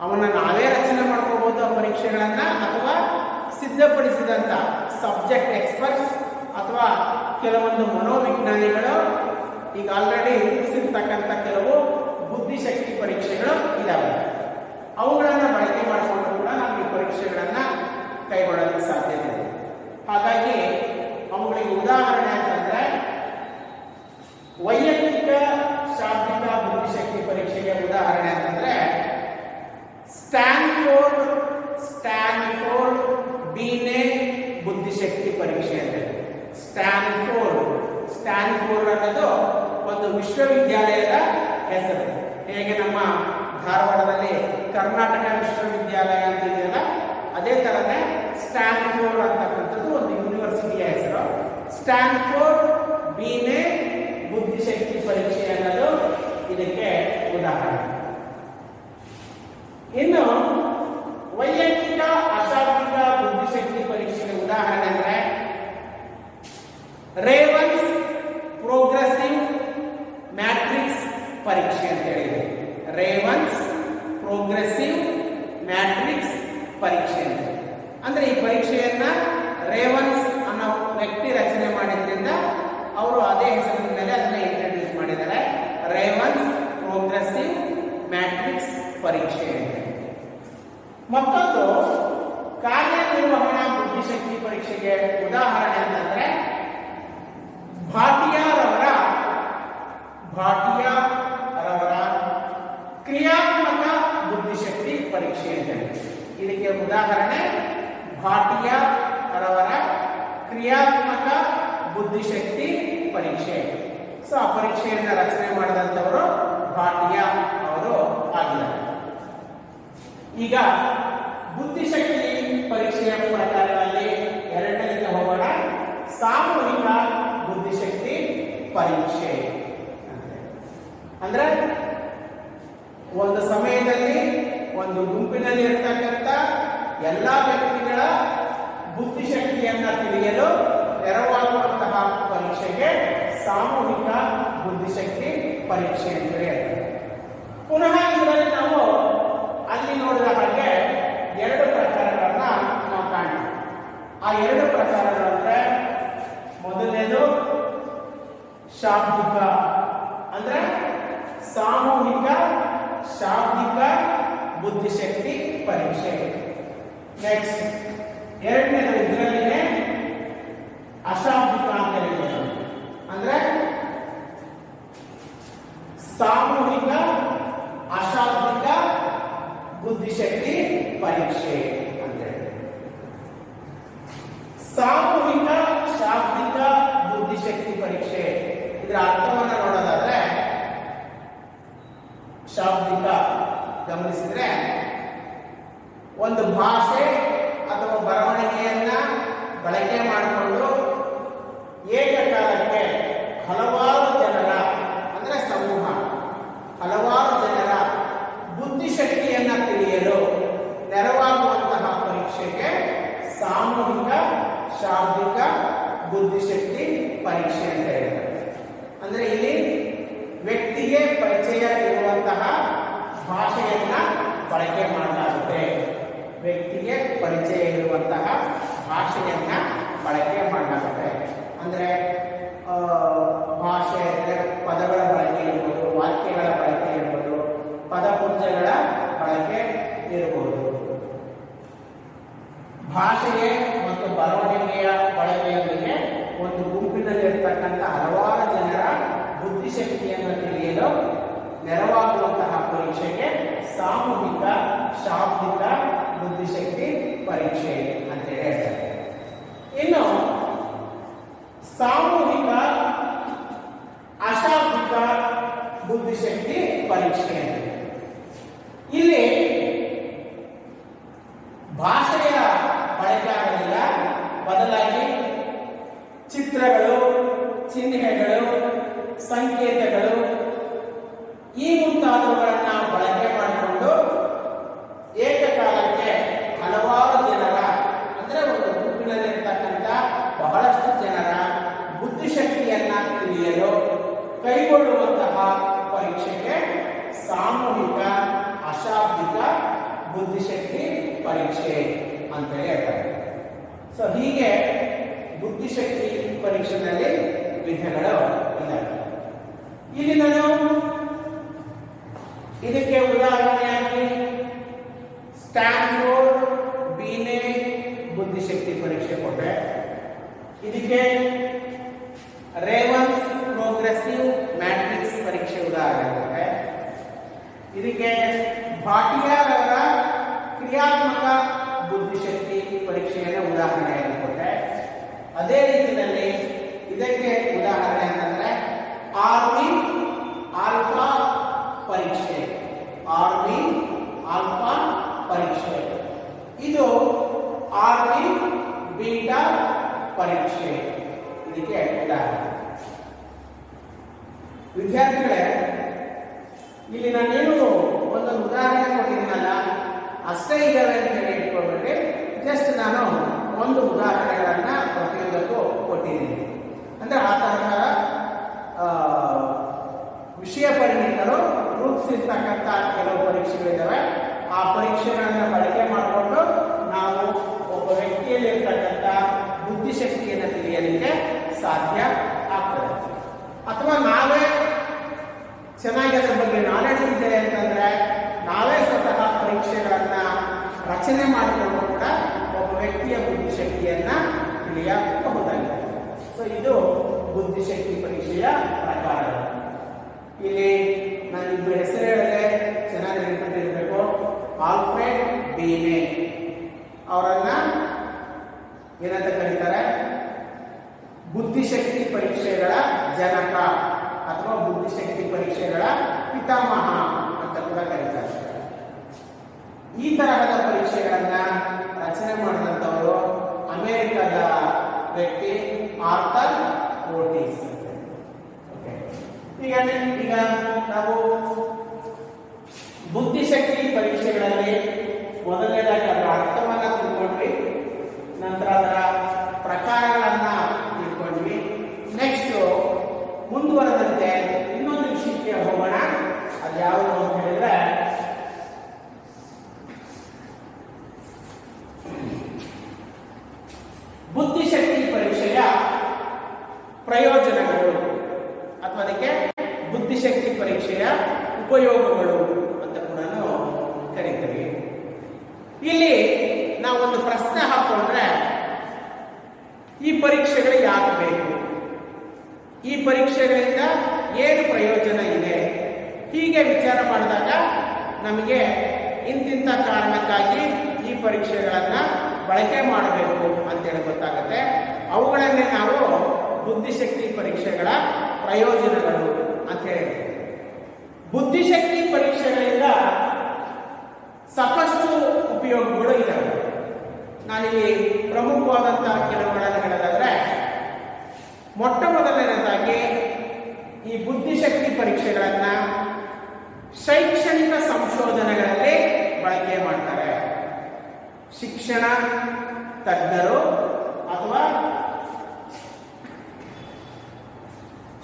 ಅವನ್ನ ನಾವೇ ರಚನೆ ಮಾಡ್ಕೋಬಹುದು ಆ ಪರೀಕ್ಷೆಗಳನ್ನ, ಅಥವಾ ಸಿದ್ಧಪಡಿಸಿದಂತ ಸಬ್ಜೆಕ್ಟ್ ಎಕ್ಸ್ಪರ್ಟ್ಸ್ ಅಥವಾ ಕೆಲವೊಂದು ಮನೋವಿಜ್ಞಾನಿಗಳು ಈಗ ಆಲ್ರೆಡಿ ರೂಪಿಸಿರ್ತಕ್ಕಂಥ ಕೆಲವು ಬುದ್ಧಿಶಕ್ತಿ ಪರೀಕ್ಷೆಗಳು ಇದಾವೆ. ಅವುಗಳನ್ನ ಬಳಕೆ ಮಾಡಿಕೊಂಡು ಕೂಡ ನಾವು ಈ ಪರೀಕ್ಷೆಗಳನ್ನ ಕೈಗೊಳ್ಳಲು ಸಾಧ್ಯತೆ ಇದೆ. ಹಾಗಾಗಿ ಅವುಗಳಿಗೆ ಉದಾಹರಣೆ ಅಂತಂದ್ರೆ ವೈಯಕ್ತಿಕ ಶಾಬ್ದಿಕ ಬುದ್ಧಿಶಕ್ತಿ ಪರೀಕ್ಷೆಗೆ ಉದಾಹರಣೆ ಅಂತಂದ್ರೆ ಸ್ಟ್ಯಾನ್ಫೋರ್ಡ್ ಬೀನೆ ಬುದ್ಧಿಶಕ್ತಿ ಪರೀಕ್ಷೆ ಅಂತ. ಸ್ಟ್ಯಾನ್ಫೋರ್ಡ್ ಅನ್ನೋದು ಒಂದು ವಿಶ್ವವಿದ್ಯಾಲಯದ ಹೆಸರು. ಹೇಗೆ ನಮ್ಮ ಧಾರವಾಡದಲ್ಲಿ ಕರ್ನಾಟಕ ವಿಶ್ವವಿದ್ಯಾಲಯ ಅಂತ ಇದೆಯಲ್ಲ, ಅದೇ ತರನೇ ಸ್ಟ್ಯಾನ್ಫೋರ್ಡ್ ಅಂತಕ್ಕಂಥದ್ದು ಒಂದು ಯೂನಿವರ್ಸಿಟಿಯ ಹೆಸರು. ಸ್ಟ್ಯಾನ್ಫೋರ್ಡ್ ಬೀನೆ ಬುದ್ಧಿಶಕ್ತಿ ಪರೀಕ್ಷೆ ಅನ್ನೋದು ಇದಕ್ಕೆ ಉದಾಹರಣೆ. ಇನ್ನು ವೈಯಕ್ತಿಕ ಅಶಾಬ್ದಿಕ ಬುದ್ಧಿಶಕ್ತಿ ಪರೀಕ್ಷೆಗೆ ಉದಾಹರಣೆ ಅಂದ್ರೆ ರೇವನ್ಸ್ ಪ್ರೋಗ್ರೆಸಿವ್ ಮ್ಯಾಟ್ರಿಕ್ಸ್ ಪರೀಕ್ಷೆ ಅಂತ ಹೇಳಿದೆ. ರೇವನ್ಸ್ ಪ್ರೋಗ್ರೆಸಿವ್ ಮ್ಯಾಟ್ರಿಕ್ಸ್ ಪರೀಕ್ಷೆ ಅಂತ ಅಂದ್ರೆ ಈ ಪರೀಕ್ಷೆಯನ್ನ ರೇವನ್ಸ್ ಅನ್ನೋ ವ್ಯಕ್ತಿ ರಚನೆ ಮಾಡಿದ್ರಿಂದ ಅವರು ಅದೇ ಹೆಸರಿನ ಮೇಲೆ ಅದನ್ನ ಇಂಟ್ರೊಡ್ಯೂಸ್ ಮಾಡಿದ್ದಾರೆ. ರೇವನ್ಸ್ ಪ್ರೋಗ್ರೆಸಿವ್ ಮ್ಯಾಟ್ರಿಕ್ಸ್ ಪರೀಕ್ಷೆ ಅಂತ. ಮತ್ತೊಂದು ಕಾರ್ಯನಿರ್ವಹಣಾ ಬುದ್ಧಿಶಕ್ತಿ ಪರೀಕ್ಷೆಗೆ ಉದಾಹರಣೆ ಅಂತಂದ್ರೆ ಭಾಟಿಯಾರವರ ಕ್ರಿಯಾತ್ಮಕ ಬುದ್ಧಿಶಕ್ತಿ ಪರೀಕ್ಷೆ ಅಂತ. ಇದಕ್ಕೆ ಉದಾಹರಣೆ ಭಾಟಿಯಾರವರ ಕ್ರಿಯಾತ್ಮಕ ಬುದ್ಧಿಶಕ್ತಿ ಪರೀಕ್ಷೆ. ಸೊ ಆ ಪರೀಕ್ಷೆಯನ್ನ ರಚನೆ ಮಾಡಿದಂಥವರು ಭಾಟಿಯಾ ಅವರು ಆಗಿದ್ದಾರೆ. ಈಗ ಬುದ್ಧಿಶಕ್ತಿ ಪರೀಕ್ಷೆಯ ಪ್ರಕಾರಗಳಲ್ಲಿ ಎರಡನೇಗೆ ಹೋಗೋಣ. ಸಾಮೂಹಿಕ ಬುದ್ಧಿಶಕ್ತಿ ಪರೀಕ್ಷೆ ಅಂದ್ರೆ ಒಂದು ಸಮಯದಲ್ಲಿ ಒಂದು ಗುಂಪಿನಲ್ಲಿ ಇರತಕ್ಕಂಥ ಎಲ್ಲಾ ವ್ಯಕ್ತಿಗಳ ಬುದ್ಧಿಶಕ್ತಿಯನ್ನ ತಿಳಿಯಲು ನೆರವಾಗುವಂತಹ ಪರೀಕ್ಷೆಗೆ ಸಾಮೂಹಿಕ ಬುದ್ಧಿಶಕ್ತಿ ಪರೀಕ್ಷೆ ಅಂತ ಹೇಳ್ತಾರೆ. ಪುನಃ ಇದರಲ್ಲಿ ನಾವು ಅಲ್ಲಿ ನೋಡಿದ ಹಾಗೆ 2 ಪ್ರಕಾರಗಳನ್ನ ನಾವು ಕಾಣ್ತೀವಿ. ಎರಡು ಪ್ರಕಾರಗಳಂದ್ರೆ ಮೊದಲನೇದು ಶಾಬ್ದಿಕ ಅಂದ್ರೆ ಸಾಮೂಹಿಕ ಶಾಬ್ದಿಕ ಬುದ್ಧಿಶಕ್ತಿ ಪರೀಕ್ಷೆ. ನೆಕ್ಸ್ಟ್ ಎರಡನೇದು ಇದರಲ್ಲಿನೇ ಅಶಾಬ್ದಿಕ ಅಂತ ಹೇಳಿದ್ರು, ಅಂದ್ರೆ ಸಾಮೂಹಿಕ ಅಶಾಬ್ದಿಕ ಬುದ್ಧಿಶಕ್ತಿ ಪರೀಕ್ಷೆ ಅಂತ ಹೇಳಿ. ಸಾಮೂಹಿಕ ಶಾಬ್ದಿಕ ಬುದ್ಧಿಶಕ್ತಿ ಪರೀಕ್ಷೆ ಇದರ ಅರ್ಥವನ್ನು ನೋಡೋದಾದ್ರೆ, ಶಾಬ್ದಿಕ ಗಮನಿಸಿದ್ರೆ ಒಂದು ಭಾಷೆ ಅಥವಾ ಬರವಣಿಗೆಯನ್ನ ಬಳಕೆ ಮಾಡಿಕೊಂಡು ಏಕಕಾಲಕ್ಕೆ ಹಲವಾರು ಜನರ ಅಂದ್ರೆ ಸಮೂಹ ಹಲವಾರು ಜನರ ಬುದ್ಧಿಶಕ್ತಿಯನ್ನ ತಿಳಿಯಲು ನೆರವಾಗುವಂತಹ ಪರೀಕ್ಷೆಗೆ ಸಾಮೂಹಿಕ ಶಾಬ್ದಿಕ ಬುದ್ಧಿಶಕ್ತಿ ಪರೀಕ್ಷೆ ಅಂತ ಹೇಳ್ತಾರೆ. ಅಂದ್ರೆ ಇಲ್ಲಿ ವ್ಯಕ್ತಿಗೆ ಪರಿಚಯ ಇರುವಂತಹ ಭಾಷೆಯನ್ನ ಬಳಕೆ ಮಾಡಲಾಗುತ್ತೆ. ವ್ಯಕ್ತಿಗೆ ಪರಿಚಯ ಇರುವಂತಹ ಭಾಷೆಯನ್ನ ಬಳಕೆ ಮಾಡಲಾಗುತ್ತೆ. ಅಂದ್ರೆ ಭಾಷೆ ಅಂದರೆ ಪದಗಳ ಬಳಕೆ ಇರ್ಬೋದು, ವಾಕ್ಯಗಳ ಬಳಕೆ ಇರ್ಬೋದು, ಪದಪುಂಜಗಳ ಬಳಕೆ ಇರಬಹುದು. ಭಾಷೆಗೆ ಮತ್ತು ಬರವಣಿಗೆಯ ಬಳಕೆಯೊಂದಿಗೆ ಒಂದು ಗುಂಪಿನಲ್ಲಿರ್ತಕ್ಕಂಥ ಹಲವಾರು ಜನರ ಬುದ್ಧಿಶಕ್ತಿಯನ್ನು ತಿಳಿಯಲು ನೆರವಾಗುವಂತಹ ಪರೀಕ್ಷೆಗೆ ಸಾಮೂಹಿಕ ಶಾಬ್ದಿಕ ಬುದ್ಧಿಶಕ್ತಿ ಪರೀಕ್ಷೆ ಅಂತ ಹೇಳ್ತಾರೆ. ಇನ್ನು ಸಾಮೂಹಿಕ ಅಶಾಬ್ದಿಕ ಬುದ್ಧಿಶಕ್ತಿ ಪರೀಕ್ಷೆ ಇಲ್ಲಿ ಭಾಷೆಯ ಬಳಕೆ ಆಗೋದಿಲ್ಲ, ಬದಲಾಗಿ ಚಿತ್ರಗಳು, ಚಿಹ್ನೆಗಳು, ಸಂಕೇತಗಳು ಈ ಮುಂತಾದವುಗಳನ್ನು ಬಳಕೆ ಮಾಡಿಕೊಂಡು ಏಕಕಾಲಕ್ಕೆ ಹಲವಾರು ಜನರ ಅಂದ್ರೆ ಒಂದು ಗುಂಪಿನಲ್ಲಿರ್ತಕ್ಕಂಥ ಬಹಳಷ್ಟು ಜನರ ಬುದ್ಧಿಶಕ್ತಿಯನ್ನ ತಿಳಿಯಲು ಕೈಗೊಳ್ಳುವಂತಹ ಪರೀಕ್ಷೆಗೆ ಸಾಮೂಹಿಕ ಅಶಾಬ್ದಿಕ ಬುದ್ಧಿಶಕ್ತಿ ಪರೀಕ್ಷೆ ಅಂತ ಹೇಳ್ತಾರೆ. ಸೊ ಹೀಗೆ ಬುದ್ಧಿಶಕ್ತಿ ಪರೀಕ್ಷೆಯಲ್ಲಿ ವಿಧಗಳು ಇದ್ದಾವೆ. ಇಲ್ಲಿ ನಾನು ಇದಕ್ಕೆ ಉದಾಹರಣೆಯಾಗಿ ಸ್ಟ್ಯಾನ್ಫೋರ್ಡ್ ಬೀನೆ ಬುದ್ಧಿಶಕ್ತಿ ಪರೀಕ್ಷೆ ಕೊಟ್ಟೆ. ಇದಕ್ಕೆ ರೇವನ್ಸ್ ಪ್ರೋಗ್ರೆಸಿವ್ ಮ್ಯಾಟ್ರಿಕ್ಸ್ ಪರೀಕ್ಷೆ ಉದಾಹರಣೆ ಕೊಟ್ಟೆ. ಇದಕ್ಕೆ ಭಾಟಿಯಾರ್ ಅವರ ಕ್ರಿಯಾತ್ಮಕ ಬುದ್ಧಿಶಕ್ತಿ ಪರೀಕ್ಷೆಯನ್ನು ಉದಾಹರಣೆಯಾಗಿ ಕೊಟ್ಟೆ. ಅದೇ ರೀತಿಯಲ್ಲಿ ಇದಕ್ಕೆ ಉದಾಹರಣೆ ಅಂತಂದ್ರೆ ಆರ್ಮಿ ಆಲ್ಫಾ ಪರೀಕ್ಷೆ. ಆರ್ಮಿ ಆಲ್ಫಾ ಪರೀಕ್ಷೆ ಇದು ಆರ್ಮಿ ಬೀಟಾ ಪರೀಕ್ಷೆ. ಇದಕ್ಕೆ ಉದಾಹರಣೆ. ವಿದ್ಯಾರ್ಥಿಗಳೇ, ಇಲ್ಲಿ ನಾನೇನು ಒಂದೊಂದು ಉದಾಹರಣೆ ಕೊಟ್ಟಿದ್ದೀನಲ್ಲ ಅಷ್ಟೇ ಇದ್ದಾವೆ ಅಂತ ಹೇಳಿ ಇಟ್ಕೊಳ್ಬೇಡಿ. ಜಸ್ಟ್ ನಾನು ಒಂದು ಉದಾಹರಣೆಗಳನ್ನ ಪ್ರತಿಯೊಂದಕ್ಕೂ ಕೊಟ್ಟಿದ್ದೀನಿ. ಅಂದ್ರೆ ಆ ತರಹ ವಿಷಯ ಪರಿಣಿತರು ರೂಪಿಸಿರ್ತಕ್ಕಂಥ ಕೆಲವು ಪರೀಕ್ಷೆಗಳಿದ್ದಾವೆ. ಆ ಪರೀಕ್ಷೆಗಳನ್ನ ಬಳಕೆ ಮಾಡಿಕೊಂಡು ನಾವು ಒಬ್ಬ ವ್ಯಕ್ತಿಯಲ್ಲಿರ್ತಕ್ಕಂಥ ಬುದ್ಧಿಶಕ್ತಿಯನ್ನು ತಿಳಿಯಲಿಕ್ಕೆ ಸಾಧ್ಯ ಆಗ್ತದೆ. ಅಥವಾ ನಾವೇ ಚೆನ್ನಾಗಿ ಅದರ ಬಗ್ಗೆ ನಾಲೆಡ್ಜ್ ಇದೆ ಅಂತಂದ್ರೆ ನಾವೇ ಸ್ವತಃ ಪರೀಕ್ಷೆಗಳನ್ನ ರಚನೆ ಮಾಡಿಕೊಂಡು ಕೂಡ ಒಬ್ಬ ವ್ಯಕ್ತಿಯ ಬುದ್ಧಿಶಕ್ತಿಯನ್ನ ತಿಳಿಯಬಹುದಾಗಿದೆ. ಸೊ ಇದು ಬುದ್ಧಿಶಕ್ತಿ ಪರೀಕ್ಷೆಯ ಪ್ರಕಾರ. ಇಲ್ಲಿ ನಾನು ಇಬ್ಬರು ಹೆಸರು ಹೇಳಿದ್ರೆ ಚೆನ್ನಾಗಿ ನೆನಪಿಟ್ಟಿರಬೇಕು. ಆಲ್ಫ್ರೆಡ್ ಬೀನೆ ಅವರನ್ನ ಏನಂತ ಕರೀತಾರೆ? ಬುದ್ಧಿಶಕ್ತಿ ಪರೀಕ್ಷೆಗಳ ಜನಕ ಅಥವಾ ಬುದ್ಧಿಶಕ್ತಿ ಪರೀಕ್ಷೆಗಳ ಪಿತಾಮಹ ಅಂತ ಕೂಡ ಕರೀತಾರೆ. ಈ ತರಹದ ಪರೀಕ್ಷೆಗಳನ್ನ ರಚನೆ ಮಾಡಿದಂಥವರು ಅಮೆರಿಕದ ವ್ಯಕ್ತಿ ಆರ್ಥರ್ ಓಟಿಸ್. ಈಗ ನಾವು ಬುದ್ಧಿಶಕ್ತಿ ಪರೀಕ್ಷೆಗಳಲ್ಲಿ ಮೊದಲನೇದಾಗಿ ಅದರ ಅರ್ಥವನ್ನ ತಿಳ್ಕೊಂಡ್ವಿ, ನಂತರ ಅದರ ಪ್ರಕಾರಗಳನ್ನ ತಿಳ್ಕೊಂಡ್ವಿ. ನೆಕ್ಸ್ಟ್ ಮುಂದುವರೆದಂತೆ ಇನ್ನೊಂದು ವಿಷಯಕ್ಕೆ ಹೋಗೋಣ. ಅದು ಯಾವುದು ಅಂತ ಹೇಳಿದ್ರೆ ಪ್ರಯೋಜನಗಳು ಅಥವಾ ಅದಕ್ಕೆ ಬುದ್ಧಿಶಕ್ತಿ ಪರೀಕ್ಷೆಯ ಉಪಯೋಗಗಳು ಅಂತ ಕೂಡ ಕರೀತೀವಿ. ಇಲ್ಲಿ ನಾವೊಂದು ಪ್ರಶ್ನೆ ಹಾಕೊಂಡ್ರೆ, ಈ ಪರೀಕ್ಷೆಗಳು ಯಾಕೆ ಬೇಕು, ಈ ಪರೀಕ್ಷೆಗಳಿಂದ ಏನು ಪ್ರಯೋಜನ ಇದೆ, ಹೀಗೆ ವಿಚಾರ ಮಾಡಿದಾಗ ನಮಗೆ ಇಂತಿಂಥ ಕಾರಣಕ್ಕಾಗಿ ಈ ಪರೀಕ್ಷೆಗಳನ್ನ ಬಳಕೆ ಮಾಡಬೇಕು ಅಂತೇಳಿ ಗೊತ್ತಾಗುತ್ತೆ. ಅವುಗಳನ್ನೇ ನಾವು ಬುದ್ಧಿಶಕ್ತಿ ಪರೀಕ್ಷೆಗಳ ಪ್ರಯೋಜನಗಳು ಅಂತ ಹೇಳ್ತೀವಿ. ಬುದ್ಧಿಶಕ್ತಿ ಪರೀಕ್ಷೆಗಳಿಂದ ಸಾಕಷ್ಟು ಉಪಯೋಗಗಳು ಇದ್ದಾವೆ. ನಾನಿಲ್ಲಿ ಪ್ರಮುಖವಾದಂತಹ ಕೆಲವುಗಳನ್ನು ಹೇಳೋದಾದ್ರೆ, ಮೊಟ್ಟ ಮೊದಲನೇದಾಗಿ ಈ ಬುದ್ಧಿಶಕ್ತಿ ಪರೀಕ್ಷೆಗಳನ್ನ ಶೈಕ್ಷಣಿಕ ಸಂಶೋಧನೆಗಳಲ್ಲಿ ಬಳಕೆ ಮಾಡ್ತಾರೆ. ಶಿಕ್ಷಣ ತಜ್ಞರು ಅಥವಾ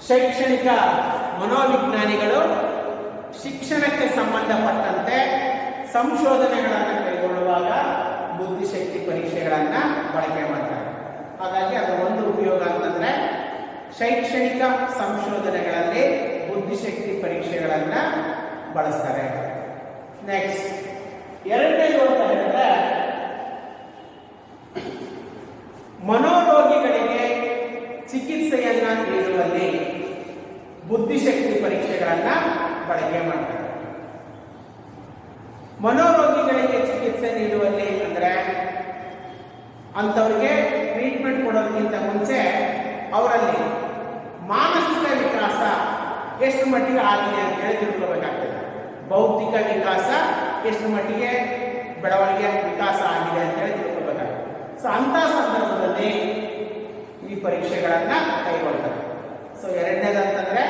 ಶೈಕ್ಷಣಿಕ ಮನೋವಿಜ್ಞಾನಿಗಳು ಶಿಕ್ಷಣಕ್ಕೆ ಸಂಬಂಧಪಟ್ಟಂತೆ ಸಂಶೋಧನೆಗಳನ್ನು ಕೈಗೊಳ್ಳುವಾಗ ಬುದ್ಧಿಶಕ್ತಿ ಪರೀಕ್ಷೆಗಳನ್ನ ಬಳಕೆ ಮಾಡ್ತಾರೆ. ಹಾಗಾಗಿ ಅದರ ಒಂದು ಉಪಯೋಗ ಅಂತಂದ್ರೆ ಶೈಕ್ಷಣಿಕ ಸಂಶೋಧನೆಗಳಲ್ಲಿ ಬುದ್ಧಿಶಕ್ತಿ ಪರೀಕ್ಷೆಗಳನ್ನ ಬಳಸ್ತಾರೆ. ನೆಕ್ಸ್ಟ್, ಎರಡನೇದು ಅಂತ ಹೇಳಿದ್ರೆ, ಮನೋರೋಗಿಗಳಿಗೆ ಚಿಕಿತ್ಸೆಯನ್ನ ನೀಡುವಲ್ಲಿ ಬುದ್ಧಿಶಕ್ತಿ ಪರೀಕ್ಷೆಗಳನ್ನ ಬಳಕೆ ಮಾಡ್ತಾರೆ. ಮನೋರೋಗಿಗಳಿಗೆ ಚಿಕಿತ್ಸೆ ನೀಡುವಲ್ಲಿ ಅಂದ್ರೆ ಅಂಥವ್ರಿಗೆ ಟ್ರೀಟ್ಮೆಂಟ್ ಕೊಡೋದಕ್ಕಿಂತ ಮುಂಚೆ ಅವರಲ್ಲಿ ಮಾನಸಿಕ ವಿಕಾಸ ಎಷ್ಟು ಮಟ್ಟಿಗೆ ಆಗಿದೆ ಅಂತ ಹೇಳಿ ತಿಳ್ಕೊಬೇಕಾಗ್ತದೆ. ಬೌದ್ಧಿಕ ವಿಕಾಸ ಎಷ್ಟು ಮಟ್ಟಿಗೆ ಬೆಳವಣಿಗೆ ವಿಕಾಸ ಆಗಿದೆ ಅಂತ ಹೇಳಿ ತಿಳ್ಕೊಬೇಕಾಗ್ತದೆ. ಸೊ ಅಂತ ಸಂದರ್ಭದಲ್ಲಿ ಈ ಪರೀಕ್ಷೆಗಳನ್ನ ಕೈಗೊಳ್ತಾರೆ. ಸೊ ಎರಡನೇದಂತಂದ್ರೆ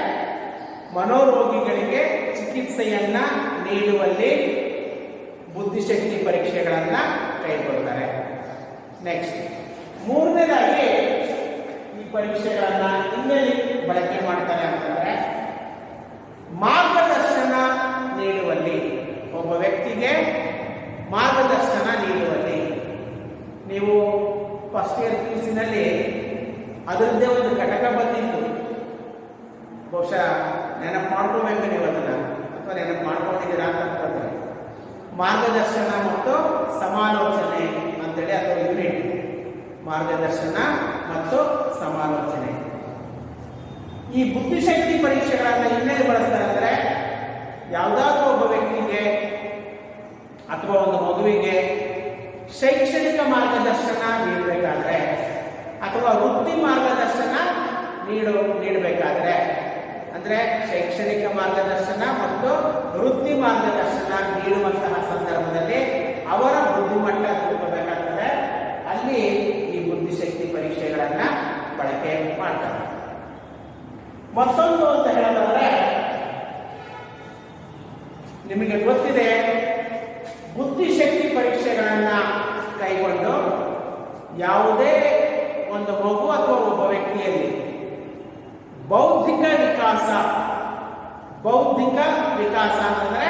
ಮನೋರೋಗಿಗಳಿಗೆ ಚಿಕಿತ್ಸೆಯನ್ನ ನೀಡುವಲ್ಲಿ ಬುದ್ಧಿಶಕ್ತಿ ಪರೀಕ್ಷೆಗಳನ್ನ ಕೈಗೊಳ್ತಾರೆ. ನೆಕ್ಸ್ಟ್, ಮೂರನೇದಾಗಿ ಈ ಪರೀಕ್ಷೆಗಳನ್ನ ಇನ್ನೆಲ್ಲಿ ಬಳಕೆ ಮಾಡ್ತಾರೆ ಅಂತಂದ್ರೆ, ಮಾರ್ಗದರ್ಶನ ನೀಡುವಲ್ಲಿ, ಒಬ್ಬ ವ್ಯಕ್ತಿಗೆ ಮಾರ್ಗದರ್ಶನ ನೀಡುವಲ್ಲಿ. ನೀವು ಫಸ್ಟ್ ಇಯರ್ PUC ನಲ್ಲಿ ಅದರದ್ದೇ ಒಂದು ಘಟಕ ಬಂದಿತ್ತು. ಬಹುಶಃ ನೆನಪು ಮಾಡ್ಕೋಬೇಕು ನೀವು ಅದನ್ನ, ಅಥವಾ ನೆನಪು ಮಾಡ್ಕೊಂಡಿದ್ದೀರಾ ಅಂತ ಅನ್ಕೊಳ್ತಾರೆ. ಮಾರ್ಗದರ್ಶನ ಮತ್ತು ಸಮಾಲೋಚನೆ ಅಂತೇಳಿ ಅಥವಾ ಯೂನಿಟ್, ಮಾರ್ಗದರ್ಶನ ಮತ್ತು ಸಮಾಲೋಚನೆ. ಈ ಬುದ್ಧಿಶಕ್ತಿ ಪರೀಕ್ಷೆಗಳನ್ನ ಇನ್ನೇನು ಬಳಸ್ತಾರೆ ಅಂದ್ರೆ, ಯಾವುದಾದ್ರೂ ಒಬ್ಬ ವ್ಯಕ್ತಿಗೆ ಅಥವಾ ಒಂದು ಮಗುವಿಗೆ ಶೈಕ್ಷಣಿಕ ಮಾರ್ಗದರ್ಶನ ನೀಡಬೇಕಾದ್ರೆ ಅಥವಾ ವೃತ್ತಿ ಮಾರ್ಗದರ್ಶನ ನೀಡಬೇಕಾದ್ರೆ, ಅಂದ್ರೆ ಶೈಕ್ಷಣಿಕ ಮಾರ್ಗದರ್ಶನ ಮತ್ತು ವೃತ್ತಿ ಮಾರ್ಗದರ್ಶನ ನೀಡುವಂತಹ ಸಂದರ್ಭದಲ್ಲಿ ಅವರ ಬುದ್ಧಿಮಟ್ಟ ತಿಳ್ಕೋಬೇಕಾಗ್ತದೆ. ಅಲ್ಲಿ ಈ ಬುದ್ಧಿಶಕ್ತಿ ಪರೀಕ್ಷೆಗಳನ್ನ ಬಳಕೆ ಮಾಡ್ತಾರೆ. ಮತ್ತೊಂದು ಅಂತ ಹೇಳೋದಾದ್ರೆ, ನಿಮಗೆ ಗೊತ್ತಿದೆ, ಬುದ್ಧಿಶಕ್ತಿ ಪರೀಕ್ಷೆಗಳನ್ನ ಕೈಗೊಂಡು ಯಾವುದೇ ಒಂದು ಮಗು ಅಥವಾ ಒಬ್ಬ ವ್ಯಕ್ತಿಯಲ್ಲಿ ಬೌದ್ಧಿಕ ವಿಕಾಸ ಅಂತಂದ್ರೆ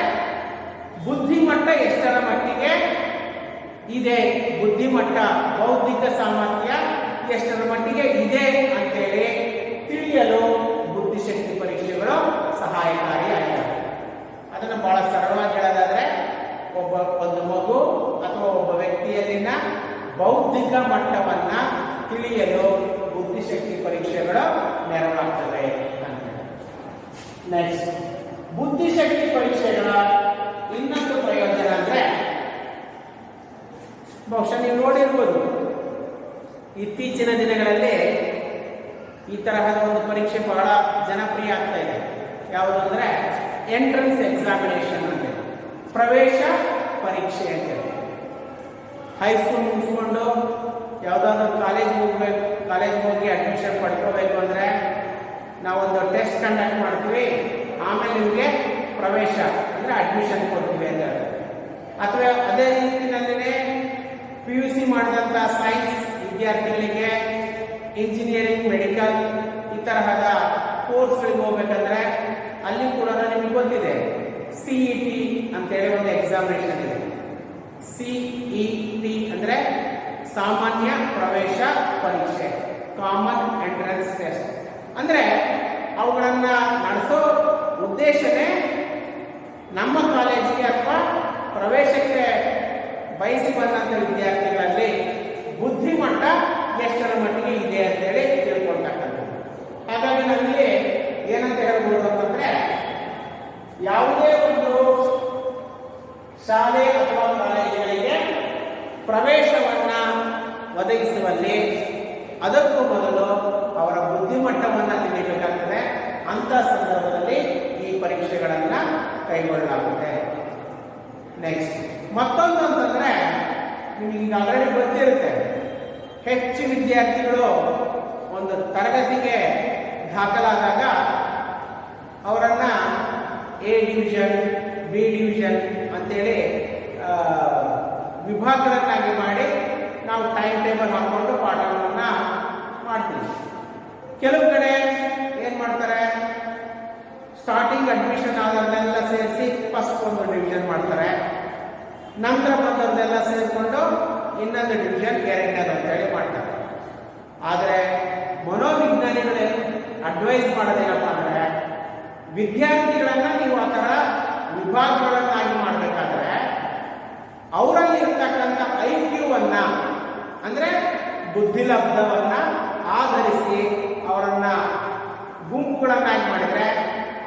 ಬುದ್ಧಿಮಟ್ಟ ಎಷ್ಟರ ಮಟ್ಟಿಗೆ ಇದೆ, ಬುದ್ಧಿಮಟ್ಟ ಬೌದ್ಧಿಕ ಸಾಮರ್ಥ್ಯ ಎಷ್ಟರ ಮಟ್ಟಿಗೆ ಇದೆ ಅಂತೇಳಿ ತಿಳಿಯಲು ಬುದ್ಧಿಶಕ್ತಿ ಪರೀಕ್ಷೆಗಳು ಸಹಾಯಕಾರಿಯಾಗಿವೆ. ಅದನ್ನು ಬಹಳ ಸರಳವಾಗಿ ಹೇಳೋದಾದ್ರೆ, ಒಂದು ಮಗು ಅಥವಾ ಒಬ್ಬ ವ್ಯಕ್ತಿಯಲ್ಲಿನ ಬೌದ್ಧಿಕ ಮಟ್ಟವನ್ನ ತಿಳಿಯಲು ಬುದ್ಧಿಶಕ್ತಿ ಪರೀಕ್ಷೆಗಳು ನೆರವಾಗ್ತವೆ ಅಂತ. ನೆಕ್ಸ್ಟ್, ಬುದ್ಧಿಶಕ್ತಿ ಪರೀಕ್ಷೆಗಳ ಇನ್ನೊಂದು ಪ್ರಯೋಜನ ಅಂದ್ರೆ, ಬಹುಶಃ ನೀವು ನೋಡಿರ್ಬೋದು, ಇತ್ತೀಚಿನ ದಿನಗಳಲ್ಲಿ ಈ ತರಹದ ಒಂದು ಪರೀಕ್ಷೆ ಬಹಳ ಜನಪ್ರಿಯ ಆಗ್ತಾ ಇದೆ. ಯಾವುದು ಅಂದ್ರೆ ಎಂಟ್ರೆನ್ಸ್ ಎಕ್ಸಾಮಿನೇಷನ್ ಅಂತ, ಪ್ರವೇಶ ಪರೀಕ್ಷೆ ಅಂತ. ಹೈಸ್ಕೂಲ್ ಮುಗಿಸ್ಕೊಂಡು ಯಾವುದಾದ್ರೂ ಕಾಲೇಜ್ ಹೋಗಿ ಅಡ್ಮಿಷನ್ ಪಡ್ಕೋಬೇಕು ಅಂದ್ರೆ ನಾವೊಂದು ಟೆಸ್ಟ್ ಕಂಡಕ್ಟ್ ಮಾಡ್ತೀವಿ, ಆಮೇಲೆ ನಿಮಗೆ ಪ್ರವೇಶ ಅಂದ್ರೆ ಅಡ್ಮಿಷನ್ ಕೊಡ್ತೀವಿ ಅಂತ ಹೇಳ್ತಾರೆ. ಅಥವಾ ಅದೇ ರೀತಿಯಲ್ಲೇ PUC ಮಾಡಿದಂಥ ಸೈನ್ಸ್ ವಿದ್ಯಾರ್ಥಿಗಳಿಗೆ ಇಂಜಿನಿಯರಿಂಗ್, ಮೆಡಿಕಲ್ ಈ ತರಹದ ಕೋರ್ಸ್ಗಳಿಗೆ ಹೋಗ್ಬೇಕಂದ್ರೆ ಅಲ್ಲಿ ಕೂಡ ನಿಮಗೆ ಗೊತ್ತಿದೆ, CET ಅಂತೇಳಿ ಒಂದು ಎಕ್ಸಾಮಿನೇಷನ್ ಇದೆ. CET ಅಂದ್ರೆ ಸಾಮಾನ್ಯ ಪ್ರವೇಶ ಪರೀಕ್ಷೆ, ಕಾಮನ್ ಎಂಟ್ರೆನ್ಸ್ ಟೆಸ್ಟ್. ಅಂದರೆ ಅವುಗಳನ್ನು ನಡೆಸೋ ಉದ್ದೇಶನೇ ನಮ್ಮ ಕಾಲೇಜಿಗೆ ಅಥವಾ ಪ್ರವೇಶಕ್ಕೆ ಬಯಸಿ ಬಂದಂಥ ವಿದ್ಯಾರ್ಥಿಗಳಲ್ಲಿ ಬುದ್ಧಿಮಟ್ಟ ಎಷ್ಟರ ಮಟ್ಟಿಗೆ ಇದೆ ಅಂತೇಳಿ ತಿಳ್ಕೊಳ್ತಕ್ಕಂಥದ್ದು. ಹಾಗಾಗಿ ನಮಗೆ ಏನಂತ ಹೇಳ್ಬೋದು ಅಂತಂದರೆ, ಯಾವುದೇ ಒಂದು ಶಾಲೆ ಅಥವಾ ಕಾಲೇಜುಗಳಿಗೆ ಪ್ರವೇಶವನ್ನು ಒದಗಿಸುವಲ್ಲಿ ಅದಕ್ಕೂ ಮೊದಲು ಅವರ ಬುದ್ಧಿಮಟ್ಟವನ್ನು ತಿಳಿಯಬೇಕಾಗ್ತದೆ. ಅಂಥ ಸಂದರ್ಭದಲ್ಲಿ ಈ ಪರೀಕ್ಷೆಗಳನ್ನು ಕೈಗೊಳ್ಳಲಾಗುತ್ತೆ. ನೆಕ್ಸ್ಟ್ ಮತ್ತೊಂದು ಅಂತಂದರೆ, ನಿಮಗೆ ಈಗ ಆಲ್ರೆಡಿ ಗೊತ್ತಿರುತ್ತೆ, ಹೆಚ್ಚು ವಿದ್ಯಾರ್ಥಿಗಳು ಒಂದು ತರಗತಿಗೆ ದಾಖಲಾದಾಗ ಅವರನ್ನು ಎ ಡಿವಿಷನ್, ಬಿ ಡಿವಿಷನ್ ಅಂತೇಳಿ ವಿಭಾಗಗಳನ್ನಾಗಿ ಮಾಡಿ ನಾವು ಟೈಮ್ ಟೇಬಲ್ ಹಾಕ್ಕೊಂಡು ಪಾಠವನ್ನು ಮಾಡ್ತೀವಿ. ಕೆಲವು ಕಡೆ ಏನು ಮಾಡ್ತಾರೆ, ಸ್ಟಾರ್ಟಿಂಗ್ ಅಡ್ಮಿಷನ್ ಆದವ್ರನ್ನೆಲ್ಲ ಸೇರಿಸಿ ಫಸ್ಟ್ ಒಂದು ಡಿವಿಷನ್ ಮಾಡ್ತಾರೆ, ನಂತರ ಬಂದವ್ರನ್ನೆಲ್ಲ ಸೇರಿಕೊಂಡು ಇನ್ನೊಂದು ಡಿವಿಷನ್ ಎರಡನೇದು ಅಂತೇಳಿ ಮಾಡ್ತಾರೆ. ಆದರೆ ಮನೋವಿಜ್ಞಾನಿಗಳು ಅಡ್ವೈಸ್ ಮಾಡೋದೇನಪ್ಪ ಅಂದರೆ, ವಿದ್ಯಾರ್ಥಿಗಳನ್ನು ನೀವು ಆ ಥರ ವಿಭಾಗಗಳನ್ನಾಗಿ ಮಾಡಬೇಕಾದ್ರೆ ಅವರಲ್ಲಿ ಇರ್ತಕ್ಕಂಥ ಐಕ್ಯೂವನ್ನು ಅಂದರೆ ಬುದ್ಧಿಲಬ್ಧವನ್ನು ಆಧರಿಸಿ ಅವರನ್ನು ಗುಂಪುಗಳನ್ನಾಗಿ ಮಾಡಿದರೆ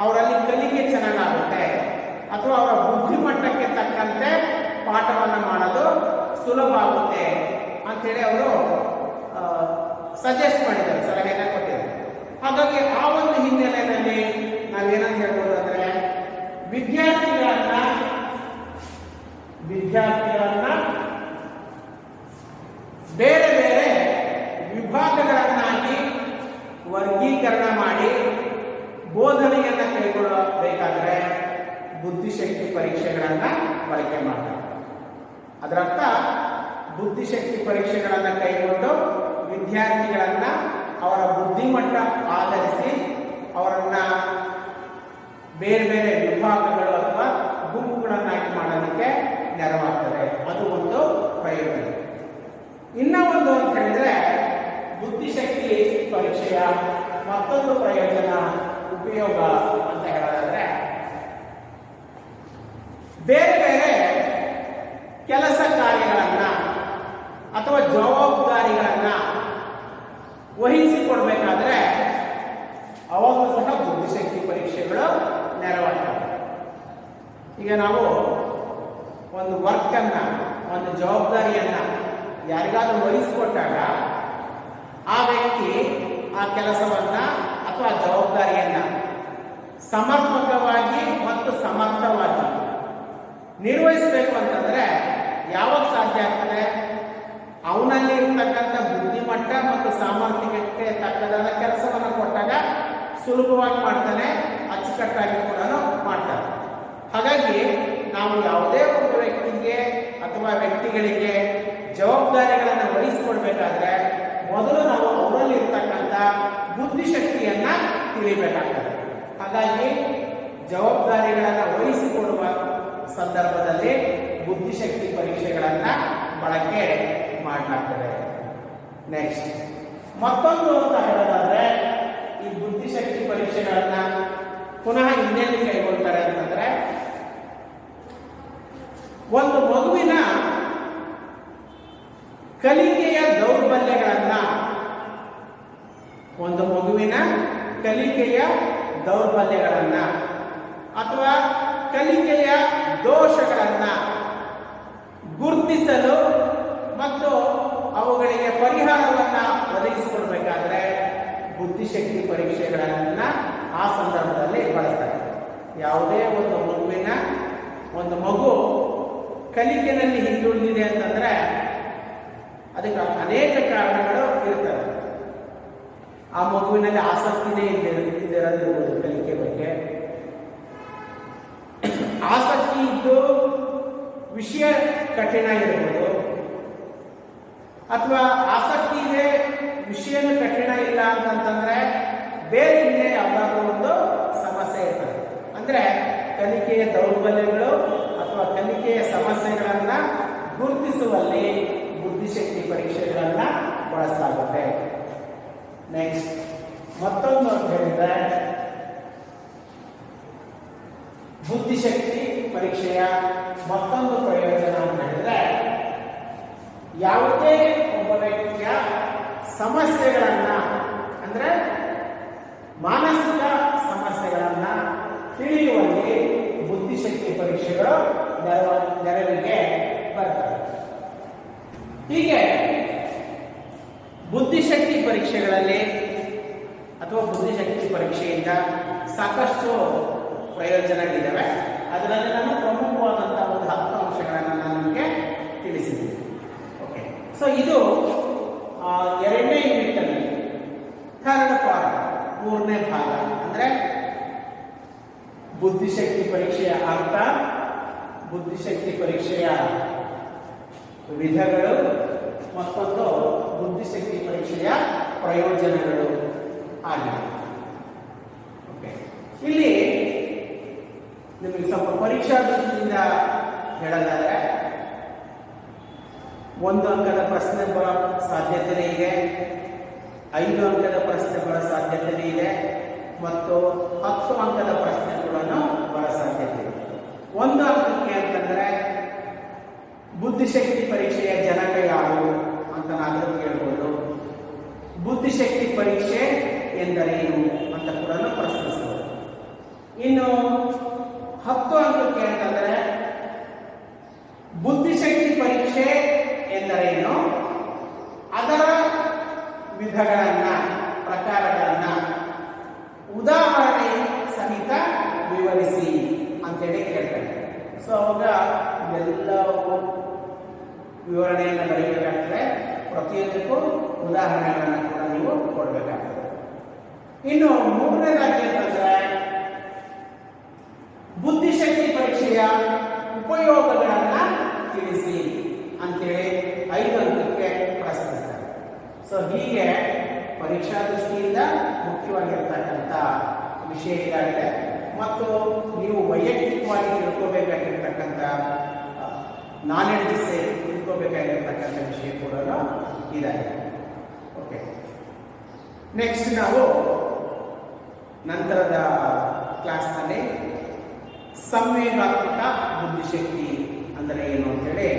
ಅವರಲ್ಲಿ ಕಲಿಕೆ ಚೆನ್ನಾಗಾಗುತ್ತೆ, ಅಥವಾ ಅವರ ಬುದ್ಧಿಮಟ್ಟಕ್ಕೆ ತಕ್ಕಂತೆ ಪಾಠವನ್ನು ಮಾಡೋದು ಸುಲಭ ಆಗುತ್ತೆ ಅಂಥೇಳಿ ಅವರು ಸಜೆಸ್ಟ್ ಮಾಡಿದ್ದಾರೆ, ಸಲಹೆಯನ್ನು ಕೊಟ್ಟಿದ್ದಾರೆ. ಹಾಗಾಗಿ ಆ ಒಂದು ಹಿನ್ನೆಲೆಯಲ್ಲಿ ನಾವೇನಂತ ಹೇಳ್ಬೋದು ಅಂದರೆ, ವಿದ್ಯಾರ್ಥಿಗಳನ್ನ ಬೇರೆ ಬೇರೆ ವಿಭಾಗಗಳನ್ನಾಗಿ ವರ್ಗೀಕರಣ ಮಾಡಿ ಬೋಧನೆಯನ್ನು ಕೈಗೊಳ್ಳಬೇಕಾದರೆ ಬುದ್ಧಿಶಕ್ತಿ ಪರೀಕ್ಷೆಗಳನ್ನು ಬಳಕೆ ಮಾಡ್ತಾರೆ. ಅದರರ್ಥ ಬುದ್ಧಿಶಕ್ತಿ ಪರೀಕ್ಷೆಗಳನ್ನು ಕೈಗೊಂಡು ವಿದ್ಯಾರ್ಥಿಗಳನ್ನು ಅವರ ಬುದ್ಧಿಮಟ್ಟ ಆಧರಿಸಿ ಅವರನ್ನು ಬೇರೆ ಬೇರೆ ವಿಭಾಗಗಳು ಅಥವಾ ಗುಂಪುಗಳನ್ನಾಗಿ ಮಾಡೋದಕ್ಕೆ ನೆರವಾಗ್ತದೆ. ಅದು ಒಂದು ಪ್ರಯೋಜನ. ಇನ್ನೂ ಒಂದು ಅಂತ ಹೇಳಿದ್ರೆ, ಬುದ್ಧಿಶಕ್ತಿ ಪರೀಕ್ಷೆಯ ಮತ್ತೊಂದು ಪ್ರಯೋಜನ, ಉಪಯೋಗ ಅಂತ ಹೇಳೋದಾದ್ರೆ, ಬೇರೆ ಬೇರೆ ಕೆಲಸ ಕಾರ್ಯಗಳನ್ನು ಅಥವಾ ಜವಾಬ್ದಾರಿಗಳನ್ನು ವಹಿಸಿಕೊಡ್ಬೇಕಾದ್ರೆ ಅವಾಗೂ ಸಹ ಬುದ್ಧಿಶಕ್ತಿ ಪರೀಕ್ಷೆಗಳು ನೆರವಾಗ್ತವೆ. ಈಗ ನಾವು ಒಂದು ವರ್ಕನ್ನು, ಒಂದು ಜವಾಬ್ದಾರಿಯನ್ನು ಯಾರಿಗಾದ್ರೂ ವಹಿಸಿಕೊಟ್ಟಾಗ ಆ ವ್ಯಕ್ತಿ ಆ ಕೆಲಸವನ್ನು ಅಥವಾ ಜವಾಬ್ದಾರಿಯನ್ನು ಸಮರ್ಪಕವಾಗಿ ಮತ್ತು ಸಮರ್ಥವಾಗಿ ನಿರ್ವಹಿಸಬೇಕು ಅಂತಂದರೆ ಯಾವಾಗ ಸಾಧ್ಯ ಆಗ್ತದೆ? ಅವನಲ್ಲಿ ಇರ್ತಕ್ಕಂಥ ಬುದ್ಧಿಮಟ್ಟ ಮತ್ತು ಸಾಮರ್ಥ್ಯಕ್ಕೆ ತಕ್ಕದಾದ ಕೆಲಸವನ್ನು ಕೊಟ್ಟಾಗ ಸುಲಭವಾಗಿ ಮಾಡ್ತಾನೆ, ಅಚ್ಚುಕಟ್ಟಾಗಿ ಕೂಡ ಮಾಡ್ತಾನೆ. ಹಾಗಾಗಿ ನಾವು ಯಾವುದೇ ಒಬ್ಬ ವ್ಯಕ್ತಿಗೆ ಅಥವಾ ವ್ಯಕ್ತಿಗಳಿಗೆ ಜವಾಬ್ದಾರಿಗಳನ್ನು ವಹಿಸಿಕೊಡ್ಬೇಕಾದ್ರೆ ಮೊದಲು ನಾವು ಅವರಲ್ಲಿ ಇರ್ತಕ್ಕಂಥ ಬುದ್ಧಿಶಕ್ತಿಯನ್ನು ತಿಳಿಬೇಕಾಗ್ತದೆ. ಹಾಗಾಗಿ ಜವಾಬ್ದಾರಿಗಳನ್ನು ವಹಿಸಿಕೊಡುವ ಸಂದರ್ಭದಲ್ಲಿ ಬುದ್ಧಿಶಕ್ತಿ ಪರೀಕ್ಷೆಗಳನ್ನು ಬಳಕೆ ಮಾಡಲಾಗ್ತದೆ. ನೆಕ್ಸ್ಟ್ ಮತ್ತೊಂದು ಅಂತ ಹೇಳೋದಾದ್ರೆ, ಈ ಬುದ್ಧಿಶಕ್ತಿ ಪರೀಕ್ಷೆಗಳನ್ನು ಪುನಃ ಇನ್ನೇನು ಕೈಗೊಳ್ತಾರೆ ಅಂತಂದ್ರೆ, ಒಂದು ಮಗುವಿನ ಕಲಿಕೆಯ ದೌರ್ಬಲ್ಯಗಳನ್ನು ಅಥವಾ ಕಲಿಕೆಯ ದೋಷಗಳನ್ನು ಗುರುತಿಸಲು ಮತ್ತು ಅವುಗಳಿಗೆ ಪರಿಹಾರವನ್ನು ಒದಗಿಸಿಕೊಡ್ಬೇಕಾದ್ರೆ ಬುದ್ಧಿಶಕ್ತಿ ಪರೀಕ್ಷೆಗಳನ್ನು ಆ ಸಂದರ್ಭದಲ್ಲಿ ಬಳಸ್ತಾರೆ. ಯಾವುದೇ ಒಂದು ಮಗು ಕಲಿಕೆಯಲ್ಲಿ ಹಿಂದುಳಿದಿದೆ ಅಂತಂದ್ರೆ ಅದಕ್ಕೆ ಅನೇಕ ಕಾರಣಗಳು ಇರ್ತವೆ. ಆ ಮಗುವಿನಲ್ಲಿ ಆಸಕ್ತಿನೇ ಇಲ್ಲದಿರಬಹುದು ಕಲಿಕೆ ಬಗ್ಗೆ, ಆಸಕ್ತಿ ಇದ್ದು ವಿಷಯ ಕಠಿಣ ಇರಬಹುದು, ಅಥವಾ ಆಸಕ್ತಿ ಇದೆ ವಿಷಯನೂ ಕಠಿಣ ಇಲ್ಲ ಅಂತಂತಂದ್ರೆ ಬೇರೆ ಇನ್ನೇ ಯಾವುದಾದ್ರೂ ಒಂದು ಸಮಸ್ಯೆ ಇರ್ತದೆ. ಅಂದ್ರೆ ಕಲಿಕೆಯ ದೌರ್ಬಲ್ಯಗಳು ಅಥವಾ ಕಲಿಕೆಯ ಸಮಸ್ಯೆಗಳನ್ನು ಗುರುತಿಸುವಲ್ಲಿ ಬುದ್ಧಿಶಕ್ತಿ ಪರೀಕ್ಷೆಗಳನ್ನು ಬಳಸಲಾಗುತ್ತೆ. ನೆಕ್ಸ್ಟ್ ಮತ್ತೊಂದು ಅಂತ ಹೇಳಿದ್ರೆ ಬುದ್ಧಿಶಕ್ತಿ ಪರೀಕ್ಷೆಯ ಮತ್ತೊಂದು ಪ್ರಯೋಜನ ಅಂತ ಹೇಳಿದ್ರೆ ಯಾವುದೇ ಒಬ್ಬ ವ್ಯಕ್ತಿಯ ಸಮಸ್ಯೆಗಳನ್ನ ಅಂದ್ರೆ ಮಾನಸಿಕ ಸಮಸ್ಯೆಗಳನ್ನ ತಿಳಿಯುವಲ್ಲಿ ಬುದ್ಧಿಶಕ್ತಿ ಪರೀಕ್ಷೆಗಳು ನೆರವಿಗೆ ಬರ್ತವೆ. ಹೀಗೆ ಬುದ್ಧಿಶಕ್ತಿ ಪರೀಕ್ಷೆಗಳಲ್ಲಿ ಅಥವಾ ಬುದ್ಧಿಶಕ್ತಿ ಪರೀಕ್ಷೆಯಿಂದ ಸಾಕಷ್ಟು ಪ್ರಯೋಜನಗಳಿದ್ದಾವೆ. ಅದರಲ್ಲಿ ನಾನು ಪ್ರಮುಖವಾದಂತಹ ಒಂದು 10 ಅಂಶಗಳನ್ನು ನಾನು ನಿಮಗೆ ತಿಳಿಸಿದ್ದೀನಿ. ಓಕೆ, ಸೊ ಇದು 2ನೇ ಯೂನಿಟ್ ಅಲ್ಲಿ ಥರ್ಡ್ ಪಾರ್ಟ್ 3ನೇ ಭಾಗ ಅಂದ್ರೆ ಬುದ್ಧಿಶಕ್ತಿ ಪರೀಕ್ಷೆಯ ಅರ್ಥ, ಬುದ್ಧಿಶಕ್ತಿ ಪರೀಕ್ಷೆಯ ವಿಧಗಳು, ಮತ್ತೊಂದು ಬುದ್ಧಿಶಕ್ತಿ ಪರೀಕ್ಷೆಯ ಪ್ರಯೋಜನಗಳು ಆಗಿದೆ. ಓಕೆ, ಇಲ್ಲಿ ನಿಮಗೆ ಸ್ವಲ್ಪ ಪರೀಕ್ಷಾ ದೃಷ್ಟಿಯಿಂದ ಹೇಳೋದಾದ್ರೆ 1 ಅಂಕದ ಪ್ರಶ್ನೆ ಬರೋ ಸಾಧ್ಯತೆ ಇದೆ, 5 ಅಂಕದ ಪ್ರಶ್ನೆ ಬರೋ ಸಾಧ್ಯತೆ ಇದೆ ಮತ್ತು 10 ಅಂಕದ ಪ್ರಶ್ನೆ ಕೂಡ ಬರೋ ಸಾಧ್ಯತೆ ಇದೆ. 1 ಅಂಕಕ್ಕೆ ಅಂತಂದ್ರೆ ಬುದ್ಧಿಶಕ್ತಿ ಪರೀಕ್ಷೆಯ ಜನಕ ಯಾರು ಅಂತ ನಾದರೂ ಕೇಳ್ಬೋದು. ಬುದ್ಧಿಶಕ್ತಿ ಪರೀಕ್ಷೆ ಎಂದರೇನು ಅಂತ ಕೂಡ ಪ್ರಶ್ನಿಸಬಹುದು. ಇನ್ನು 10 ಅಂಕಕ್ಕೆ ಅಂತಂದ್ರೆ ಬುದ್ಧಿಶಕ್ತಿ ಪರೀಕ್ಷೆ ಎಂದರೇನು, ಅದರ ವಿಧಗಳನ್ನ ಪ್ರಕಾರಗಳನ್ನ ಉದಾಹರಣೆ ಸಹಿತ ವಿವರಿಸಿ ಅಂತೇಳಿ ಕೇಳ್ತಾರೆ. ಸೊ ಅವಾಗ ಎಲ್ಲವೂ ವಿವರಣೆಯನ್ನು ಬರೀಬೇಕಾಗ್ತದೆ, ಪ್ರತಿಯೊಂದಕ್ಕೂ ಉದಾಹರಣೆಗಳನ್ನು ಕೂಡ ನೀವು ಕೊಡಬೇಕಾಗ್ತದೆ. ಇನ್ನು 3ನೇದಾಗಿ ಅಂತಂದ್ರೆ ಬುದ್ಧಿಶಕ್ತಿ ಪರೀಕ್ಷೆಯ ಉಪಯೋಗಗಳನ್ನ ತಿಳಿಸಿ ಅಂತೇಳಿ 5 ಅಂಕಕ್ಕೆ ಪ್ರಶ್ನಿಸ್ತಾರೆ. ಸೊ ಹೀಗೆ ಪರೀಕ್ಷಾ ದೃಷ್ಟಿಯಿಂದ ಮುಖ್ಯವಾಗಿರ್ತಕ್ಕಂಥ ವಿಷಯ ಇದಾಗಿದೆ ಮತ್ತು ನೀವು ವೈಯಕ್ತಿಕವಾಗಿ ತಿಳ್ಕೋಬೇಕಾಗಿರ್ತಕ್ಕಂಥ ನಾಲೆಡ್ಜ್ ತಿಳ್ಕೋಬೇಕಾಗಿರ್ತಕ್ಕಂಥ ವಿಷಯ ಕೂಡ ಇದಾಗಿದೆ. ಓಕೆ, ನೆಕ್ಸ್ಟ್ ನಾವು ನಂತರದ ಕ್ಲಾಸ್ನಲ್ಲಿ ಸಂವೇಗಾತ್ಮಕ ಬುದ್ಧಿಶಕ್ತಿ ಅಂದರೆ ಏನು ಅಂತೇಳಿ